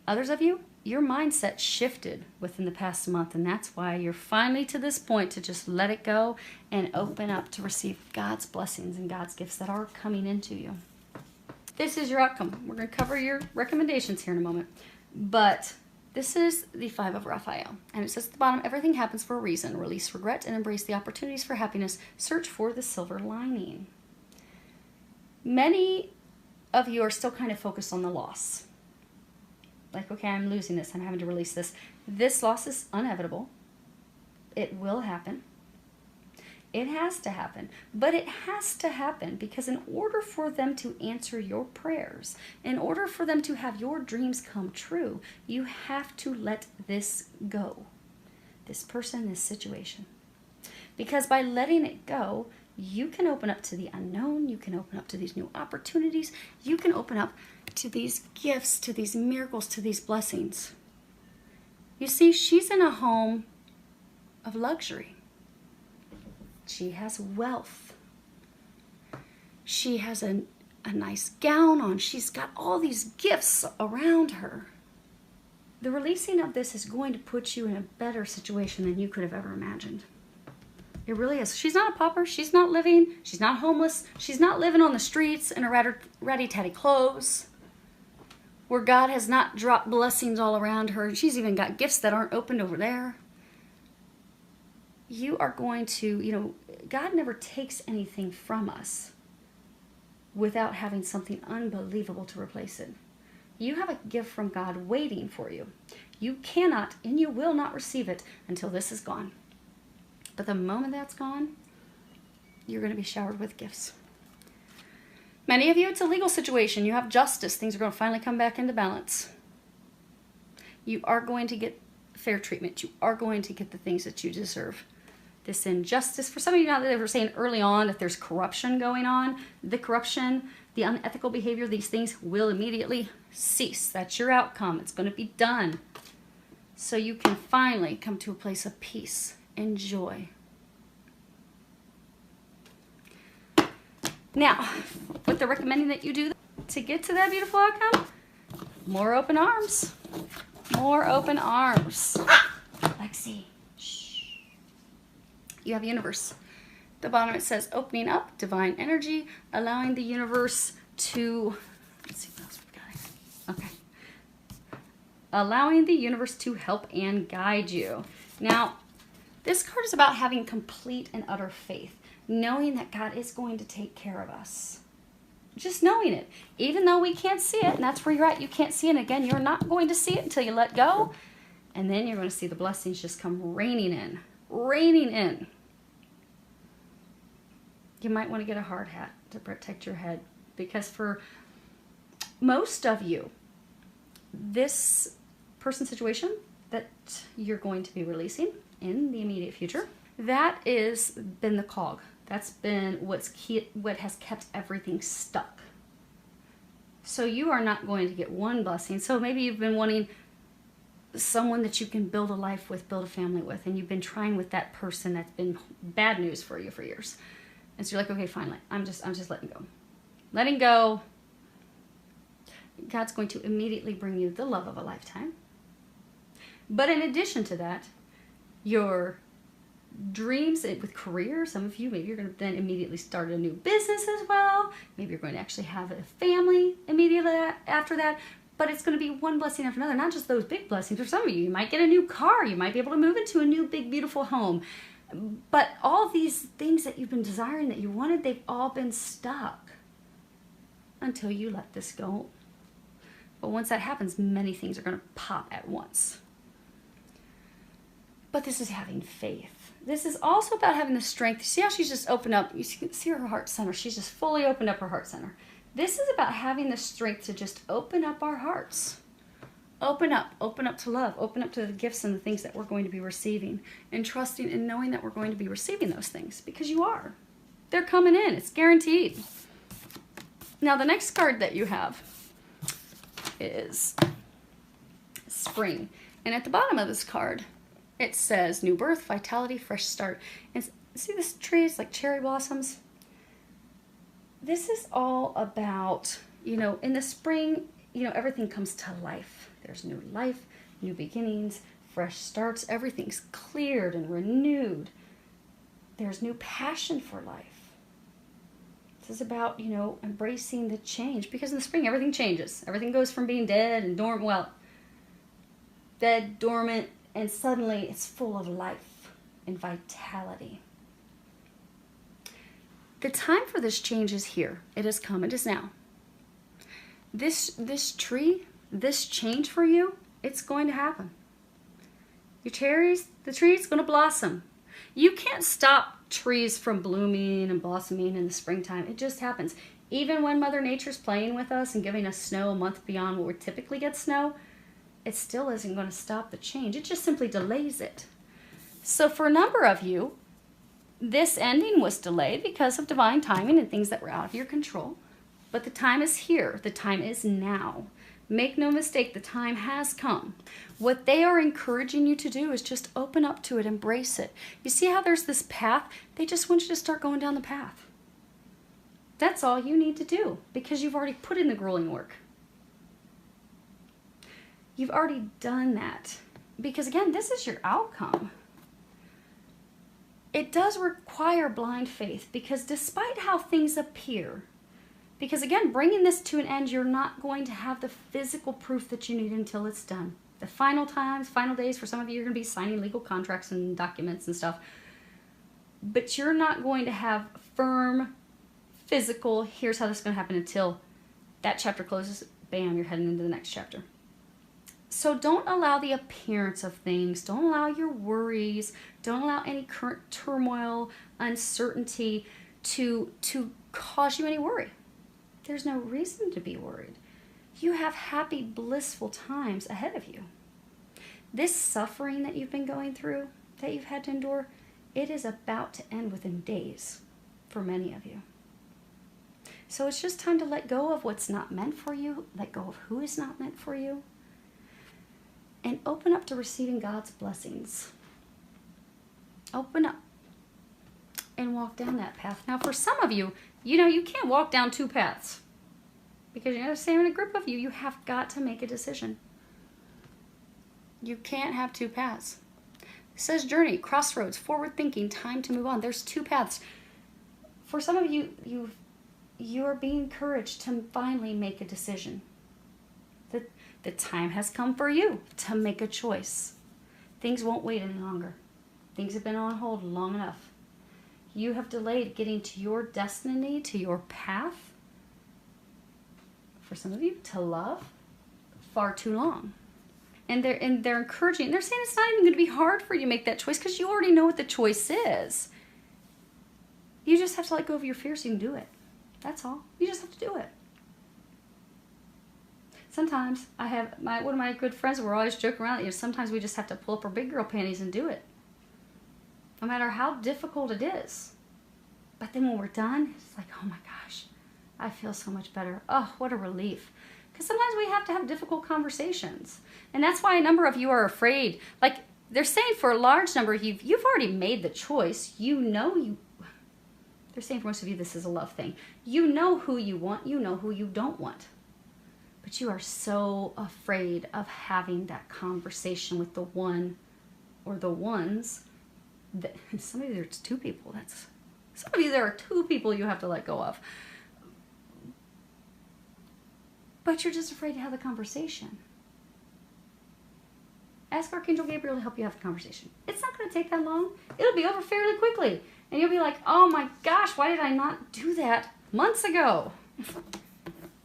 Others of you, your mindset shifted within the past month, and that's why you're finally to this point to just let it go and open up to receive God's blessings and God's gifts that are coming into you. This is your outcome. We're going to cover your recommendations here in a moment. But this is the Five of Raphael. And it says at the bottom, everything happens for a reason. Release regret and embrace the opportunities for happiness. Search for the silver lining. Many of you are still kind of focused on the loss. Like, okay, I'm losing this. I'm having to release this. This loss is inevitable. It will happen. It has to happen. But it has to happen because in order for them to answer your prayers, in order for them to have your dreams come true, you have to let this go. This person, this situation. Because by letting it go, you can open up to the unknown. You can open up to these new opportunities. You can open up to these gifts, to these miracles, to these blessings. You see, she's in a home of luxury. She has wealth. She has a nice gown on. She's got all these gifts around her. The releasing of this is going to put you in a better situation than you could have ever imagined. It really is. She's not a pauper. She's not living. She's not homeless. She's not living on the streets in her ratty-tatty clothes, where God has not dropped blessings all around her. She's even got gifts that aren't opened over there. You are going to, God never takes anything from us without having something unbelievable to replace it. You have a gift from God waiting for you. You cannot and you will not receive it until this is gone. But the moment that's gone, you're going to be showered with gifts. Many of you, it's a legal situation. You have justice. Things are going to finally come back into balance. You are going to get fair treatment. You are going to get the things that you deserve. This injustice, for some of you now that they were saying early on that there's corruption going on, the corruption, the unethical behavior, these things will immediately cease. That's your outcome. It's going to be done. So you can finally come to a place of peace and joy. Now, what they're recommending that you do to get to that beautiful outcome, more open arms. More open arms. Lexi, shh. You have universe. At the bottom it says opening up, divine energy, allowing the universe to, let's see what else we've got here. Okay. Allowing the universe to help and guide you. Now, this card is about having complete and utter faith, knowing that God is going to take care of us. Just knowing it, even though we can't see it, and that's where you're at, you can't see it. And again, you're not going to see it until you let go, and then you're going to see the blessings just come raining in, raining in. You might want to get a hard hat to protect your head, because for most of you, this person situation that you're going to be releasing in the immediate future, that is been the cog. That's been what has kept everything stuck. So you are not going to get one blessing. So maybe you've been wanting someone that you can build a life with, build a family with, and you've been trying with that person that's been bad news for you for years. And so you're like, okay, finally, I'm just letting go. Letting go. God's going to immediately bring you the love of a lifetime. But in addition to that, your dreams with career. Some of you, maybe you're going to then immediately start a new business as well. Maybe you're going to actually have a family immediately after that. But it's going to be one blessing after another, not just those big blessings. For some of you, you might get a new car. You might be able to move into a new, big, beautiful home. But all these things that you've been desiring, that you wanted, they've all been stuck until you let this go. But once that happens, many things are going to pop at once. But this is having faith. This is also about having the strength. See how she's just opened up? You see her heart center. She's just fully opened up her heart center. This is about having the strength to just open up our hearts. Open up to love. Open up to the gifts and the things that we're going to be receiving. And trusting and knowing that we're going to be receiving those things. Because you are. They're coming in. It's guaranteed. Now the next card that you have is spring. And at the bottom of this card, it says new birth, vitality, fresh start. And see this tree? It's like cherry blossoms. This is all about, in the spring, everything comes to life. There's new life, new beginnings, fresh starts. Everything's cleared and renewed. There's new passion for life. This is about, embracing the change. Because in the spring, everything changes. Everything goes from being dead and dormant, dead, dormant, and suddenly it's full of life and vitality. The time for this change is here. It has come. It is now. This tree, this change for you, it's going to happen. Your cherries, the tree's going to blossom. You can't stop trees from blooming and blossoming in the springtime. It just happens. Even when Mother Nature's playing with us and giving us snow a month beyond what we typically get snow, it still isn't going to stop the change. It just simply delays it. So for a number of you, this ending was delayed because of divine timing and things that were out of your control. But the time is here. The time is now. Make no mistake, the time has come. What they are encouraging you to do is just open up to it, embrace it. You see how there's this path? They just want you to start going down the path. That's all you need to do because you've already put in the grueling work. You've already done that. Because again, this is your outcome. It does require blind faith because despite how things appear, because again, bringing this to an end, you're not going to have the physical proof that you need until it's done. The final times, final days, for some of you, you're going to be signing legal contracts and documents and stuff. But you're not going to have firm, physical, here's how this is going to happen until that chapter closes, bam, you're heading into the next chapter. So don't allow the appearance of things, don't allow your worries, don't allow any current turmoil, uncertainty to cause you any worry. There's no reason to be worried. You have happy, blissful times ahead of you. This suffering that you've been going through, that you've had to endure, it is about to end within days for many of you. So it's just time to let go of what's not meant for you, let go of who is not meant for you, and open up to receiving God's blessings. Open up and walk down that path. Now, for some of you, you can't walk down two paths. Because saying in a group of you, you have got to make a decision. You can't have two paths. It says journey, crossroads, forward thinking, time to move on. There's two paths. For some of you, you're being encouraged to finally make a decision. The time has come for you to make a choice. Things won't wait any longer. Things have been on hold long enough. You have delayed getting to your destiny, to your path, for some of you, to love, far too long. And they're encouraging, they're saying it's not even going to be hard for you to make that choice because you already know what the choice is. You just have to let go of your fear so you can do it. That's all. You just have to do it. Sometimes I have one of my good friends, we're always joking around, sometimes we just have to pull up our big girl panties and do it. No matter how difficult it is. But then when we're done, it's like, oh my gosh, I feel so much better. Oh, what a relief. Because sometimes we have to have difficult conversations. And that's why a number of you are afraid. Like they're saying for a large number of you, you've already made the choice. They're saying for most of you, this is a love thing. You know who you want. You know who you don't want. But you are so afraid of having that conversation with the one or the ones Some of you, there's two people. Some of you, there are two people you have to let go of. But you're just afraid to have the conversation. Ask Archangel Gabriel to help you have the conversation. It's not going to take that long. It'll be over fairly quickly. And you'll be like, oh my gosh, why did I not do that months ago?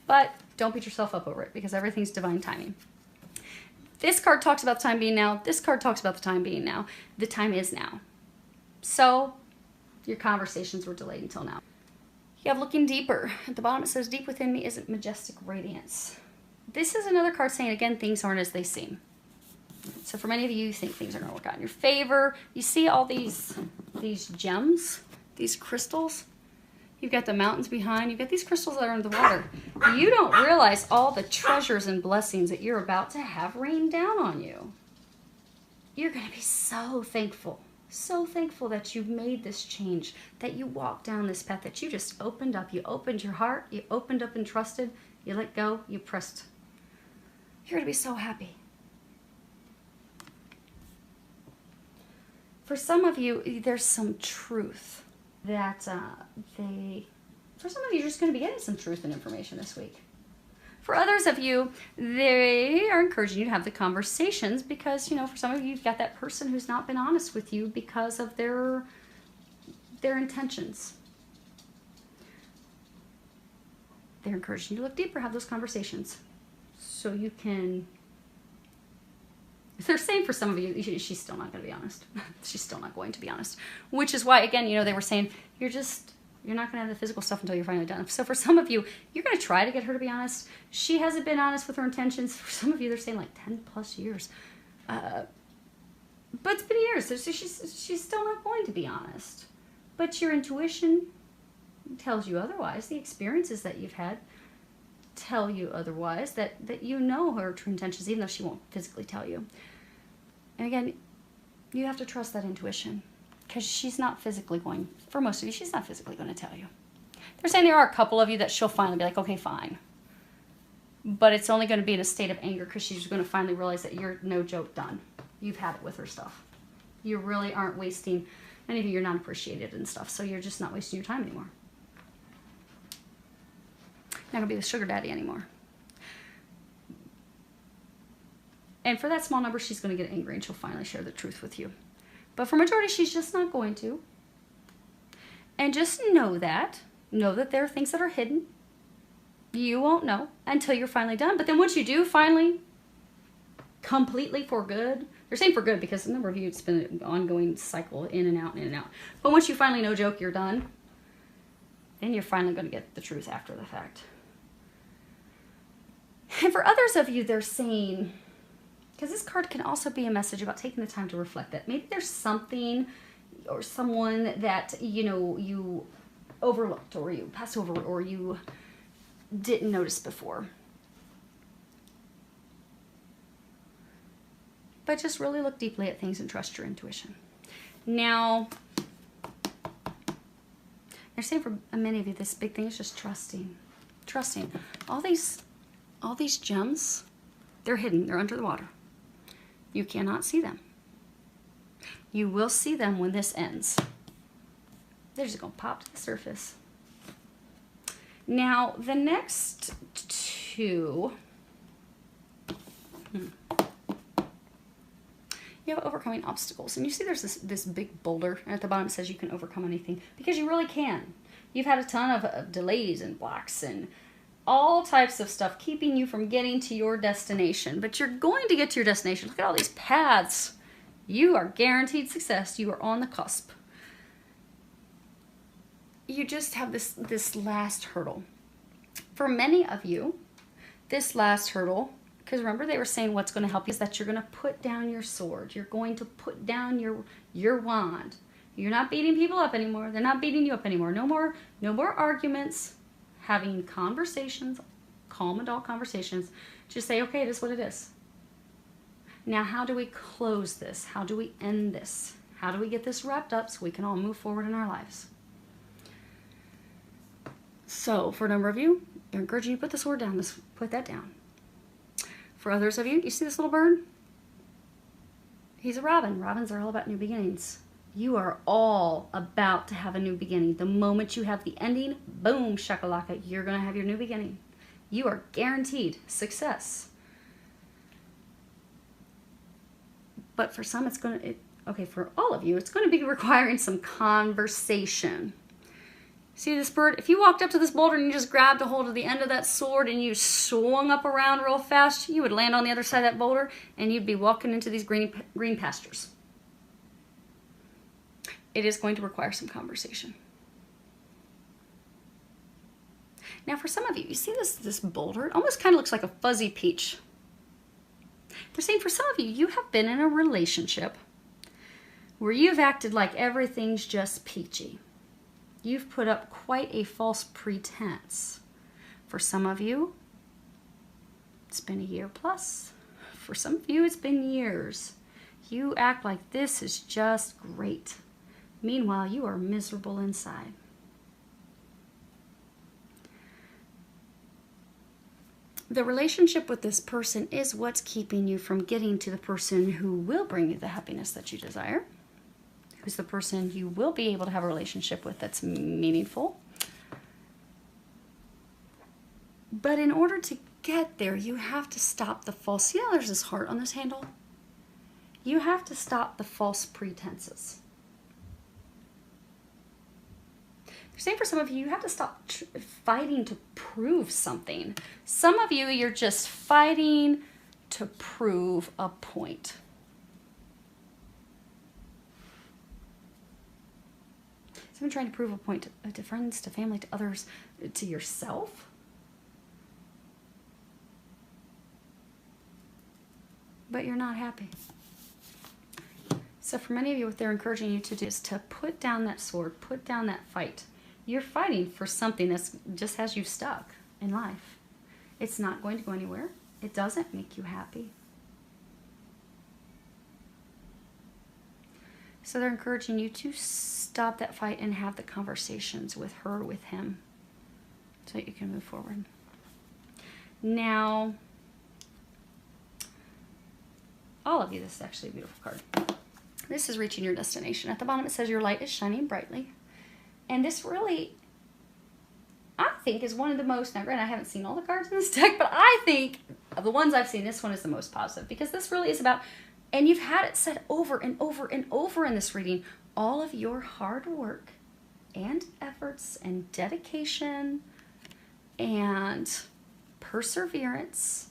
But don't beat yourself up over it, because everything's divine timing. This card talks about the time being now. This card talks about the time being now. The time is now. So your conversations were delayed until now. You have looking deeper. At the bottom it says, deep within me is majestic radiance. This is another card saying, again, things aren't as they seem. So for many of you, you think things are going to work out in your favor. You see all these gems, these crystals. You've got the mountains behind. You've got these crystals that are under the water. You don't realize all the treasures and blessings that you're about to have rain down on you. You're going to be so thankful that you've made this change, that you walked down this path, that you just opened up. You opened your heart. You opened up and trusted. You let go. You pressed. You're going to be so happy. For some of you, there's some truth that for some of you, you're just going to be getting some truth and information this week. For others of you, they are encouraging you to have the conversations because, for some of you, you've got that person who's not been honest with you because of their intentions. They're encouraging you to look deeper, have those conversations so you can... They're saying for some of you, she's still not going to be honest. She's still not going to be honest. Which is why, again, they were saying, you're not going to have the physical stuff until you're finally done. So for some of you, you're going to try to get her to be honest. She hasn't been honest with her intentions. For some of you, they're saying like 10 plus years. But it's been years. So she's still not going to be honest. But your intuition tells you otherwise. The experiences that you've had tell you otherwise, that you know her true intentions, even though she won't physically tell you. And again, you have to trust that intuition, because she's not physically going, for most of you, she's not physically going to tell you. They're saying there are a couple of you that she'll finally be like, okay, fine. But it's only going to be in a state of anger, because she's going to finally realize that you're, no joke, done. You've had it with her stuff. You really aren't wasting, many of you, you're not appreciated and stuff, so you're just not wasting your time anymore. Not going to be the sugar daddy anymore. And for that small number, she's going to get angry and she'll finally share the truth with you. But for majority, she's just not going to. And just know that there are things that are hidden. You won't know until you're finally done. But then once you do finally, completely for good, they're saying for good because a number of you, it's been an ongoing cycle, in and out, in and out. But once you finally, no joke, you're done, then you're finally going to get the truth after the fact. And for others of you, they're saying, because this card can also be a message about taking the time to reflect, that maybe there's something or someone that, you overlooked, or you passed over, or you didn't notice before. But just really look deeply at things and trust your intuition. Now, they're saying for many of you, this big thing is just trusting. Trusting. All these gems, they're hidden. They're under the water. You cannot see them. You will see them when this ends. They're just going to pop to the surface. Now, the next two... You have overcoming obstacles. And you see there's this big boulder. And at the bottom it says you can overcome anything. Because you really can. You've had a ton of delays and blocks and all types of stuff keeping you from getting to your destination. But you're going to get to your destination. Look at all these paths. You are guaranteed success. You are on the cusp. You just have this last hurdle. For many of you, this last hurdle, because remember they were saying what's going to help you is that you're going to put down your sword. You're going to put down your wand. You're not beating people up anymore. They're not beating you up anymore. No more arguments. Having conversations, calm adult conversations. Just say, okay, it is what it is. Now, how do we close this? How do we end this? How do we get this wrapped up so we can all move forward in our lives? So, for a number of you, they're encouraging you to put the sword down. Put that down. For others of you, you see this little bird? He's a robin. Robins are all about new beginnings. You are all about to have a new beginning. The moment you have the ending, boom, shakalaka, you're going to have your new beginning. You are guaranteed success. But for some, it's going to, okay, for all of you, it's going to be requiring some conversation. See this bird? If you walked up to this boulder and you just grabbed a hold of the end of that sword and you swung up around real fast, you would land on the other side of that boulder and you'd be walking into these green pastures. It is going to require some conversation. Now for some of you, you see this boulder? It almost kind of looks like a fuzzy peach. They're saying for some of you, you have been in a relationship where you've acted like everything's just peachy. You've put up quite a false pretense. For some of you, it's been a year plus. For some of you, it's been years. You act like this is just great. Meanwhile, you are miserable inside. The relationship with this person is what's keeping you from getting to the person who will bring you the happiness that you desire. Who's the person you will be able to have a relationship with that's meaningful. But in order to get there, you have to stop the false, see how there's this heart on this handle? You have to stop the false pretenses. They're saying for some of you, you have to stop fighting to prove something. Some of you, you're just fighting to prove a point. Someone trying to prove a point to friends, to family, to others, to yourself. But you're not happy. So for many of you, what they're encouraging you to do is to put down that sword, put down that fight. You're fighting for something that just has you stuck in life. It's not going to go anywhere. It doesn't make you happy. So they're encouraging you to stop that fight and have the conversations with her, with him, so that you can move forward. Now, all of you, this is actually a beautiful card. This is reaching your destination. At the bottom it says your light is shining brightly. And this really, I think, is one of the most, now granted I haven't seen all the cards in this deck, but I think of the ones I've seen, this one is the most positive. Because this really is about, and you've had it said over and over and over in this reading, all of your hard work and efforts and dedication and perseverance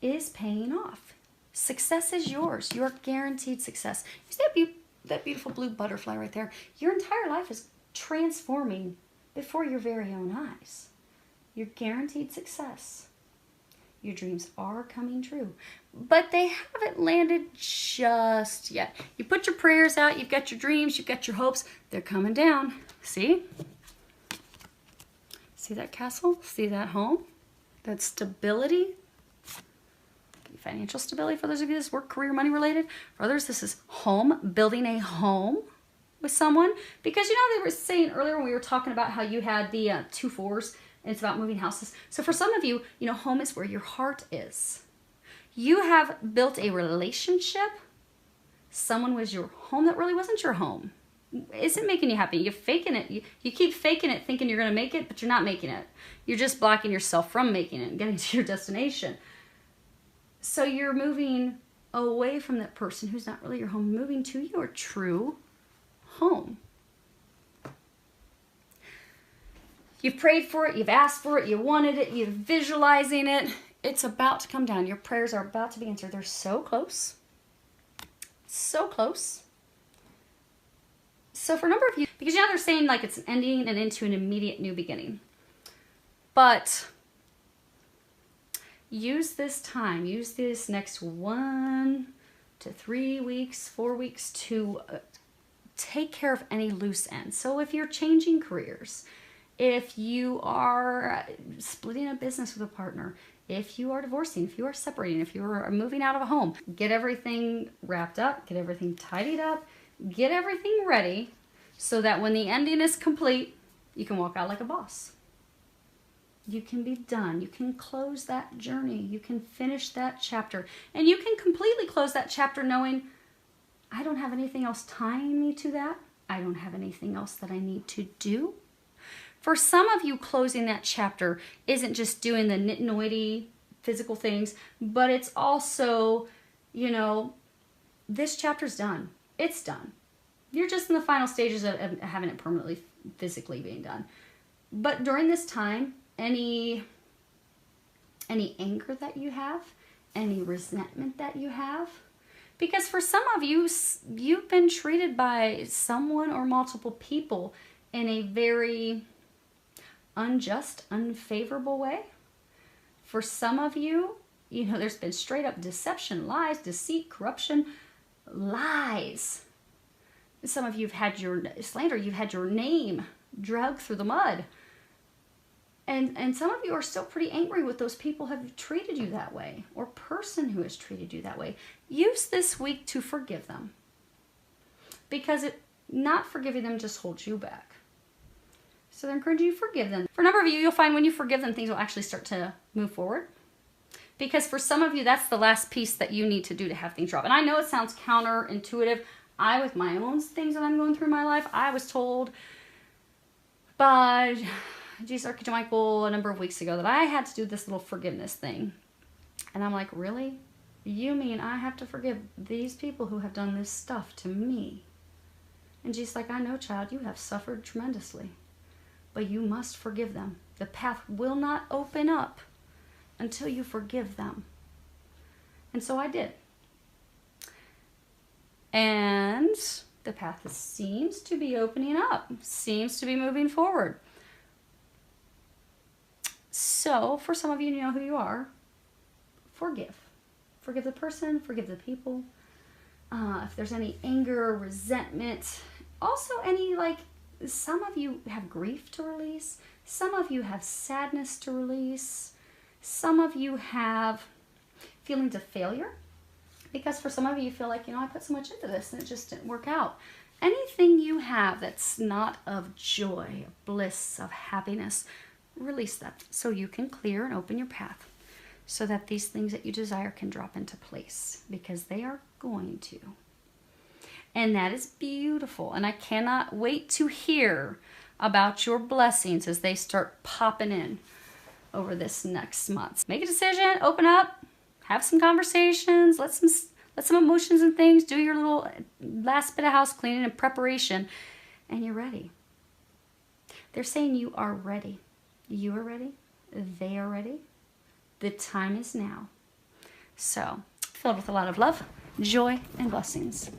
is paying off. Success is yours. You're guaranteed success. You see that beautiful blue butterfly right there? Your entire life is transforming before your very own eyes. You're guaranteed success. Your dreams are coming true, but they haven't landed just yet. You put your prayers out, you've got your dreams, you've got your hopes, they're coming down. See? See that castle? See that home? That stability? Financial stability for those of you this work, career, money related. For others, this is home, building a home with someone. Because you know, they were saying earlier when we were talking about how you had the 2 4s, and it's about moving houses. So for some of you, you know, home is where your heart is. You have built a relationship. Someone was your home that really wasn't your home. Isn't making you happy. You're faking it. You keep faking it, thinking you're going to make it, but you're not making it. You're just blocking yourself from making it and getting to your destination. So you're moving away from that person who's not really your home, moving to your true home. You've prayed for it, you've asked for it, you wanted it, you're visualizing it. It's about to come down. Your prayers are about to be answered. They're so close. So close. So for a number of you, because you know they're saying like it's an ending and into an immediate new beginning. But use this time, use this next 1 to 3 weeks, 4 weeks to take care of any loose ends. So if you're changing careers, if you are splitting a business with a partner, if you are divorcing, if you are separating, if you are moving out of a home, get everything wrapped up, get everything tidied up, get everything ready so that when the ending is complete, you can walk out like a boss. You can be done. You can close that journey. You can finish that chapter. And you can completely close that chapter knowing I don't have anything else tying me to that. I don't have anything else that I need to do. For some of you, closing that chapter isn't just doing the nitty-gritty physical things, but it's also, you know, this chapter's done. It's done. You're just in the final stages of having it permanently, physically being done. But during this time, any anger that you have, any resentment that you have, because for some of you, you've been treated by someone or multiple people in a very unjust, unfavorable way. For some of you, you know, there's been straight up deception, lies, deceit, corruption, lies. Some of you have had your slander, you've had your name dragged through the mud. And some of you are still pretty angry with those people who have treated you that way, or person who has treated you that way. Use this week to forgive them. Because not forgiving them just holds you back. So they're encouraging you to forgive them. For a number of you, you'll find when you forgive them, things will actually start to move forward. Because for some of you, that's the last piece that you need to do to have things drop. And I know it sounds counterintuitive. With my own things that I'm going through in my life, I was told by Jesus Archangel Michael a number of weeks ago that I had to do this little forgiveness thing. And I'm like, really? You mean I have to forgive these people who have done this stuff to me? And Jesus like, I know, child, you have suffered tremendously. But you must forgive them. The path will not open up until you forgive them. And so I did. And the path seems to be opening up, seems to be moving forward. So for some of you, you know who you are. Forgive. Forgive the person, forgive the people. If there's any anger, resentment, also any, like, some of you have grief to release. Some of you have sadness to release. Some of you have feelings of failure. Because for some of you, you feel like, you know, I put so much into this and it just didn't work out. Anything you have that's not of joy, of bliss, of happiness, release that so you can clear and open your path so that these things that you desire can drop into place, because they are going to. And that is beautiful. And I cannot wait to hear about your blessings as they start popping in over this next month. Make a decision, open up, have some conversations, let some emotions and things, do your little last bit of house cleaning and preparation, and you're ready. They're saying you are ready. You are ready. They are ready. The time is now. So, filled with a lot of love, joy, and blessings.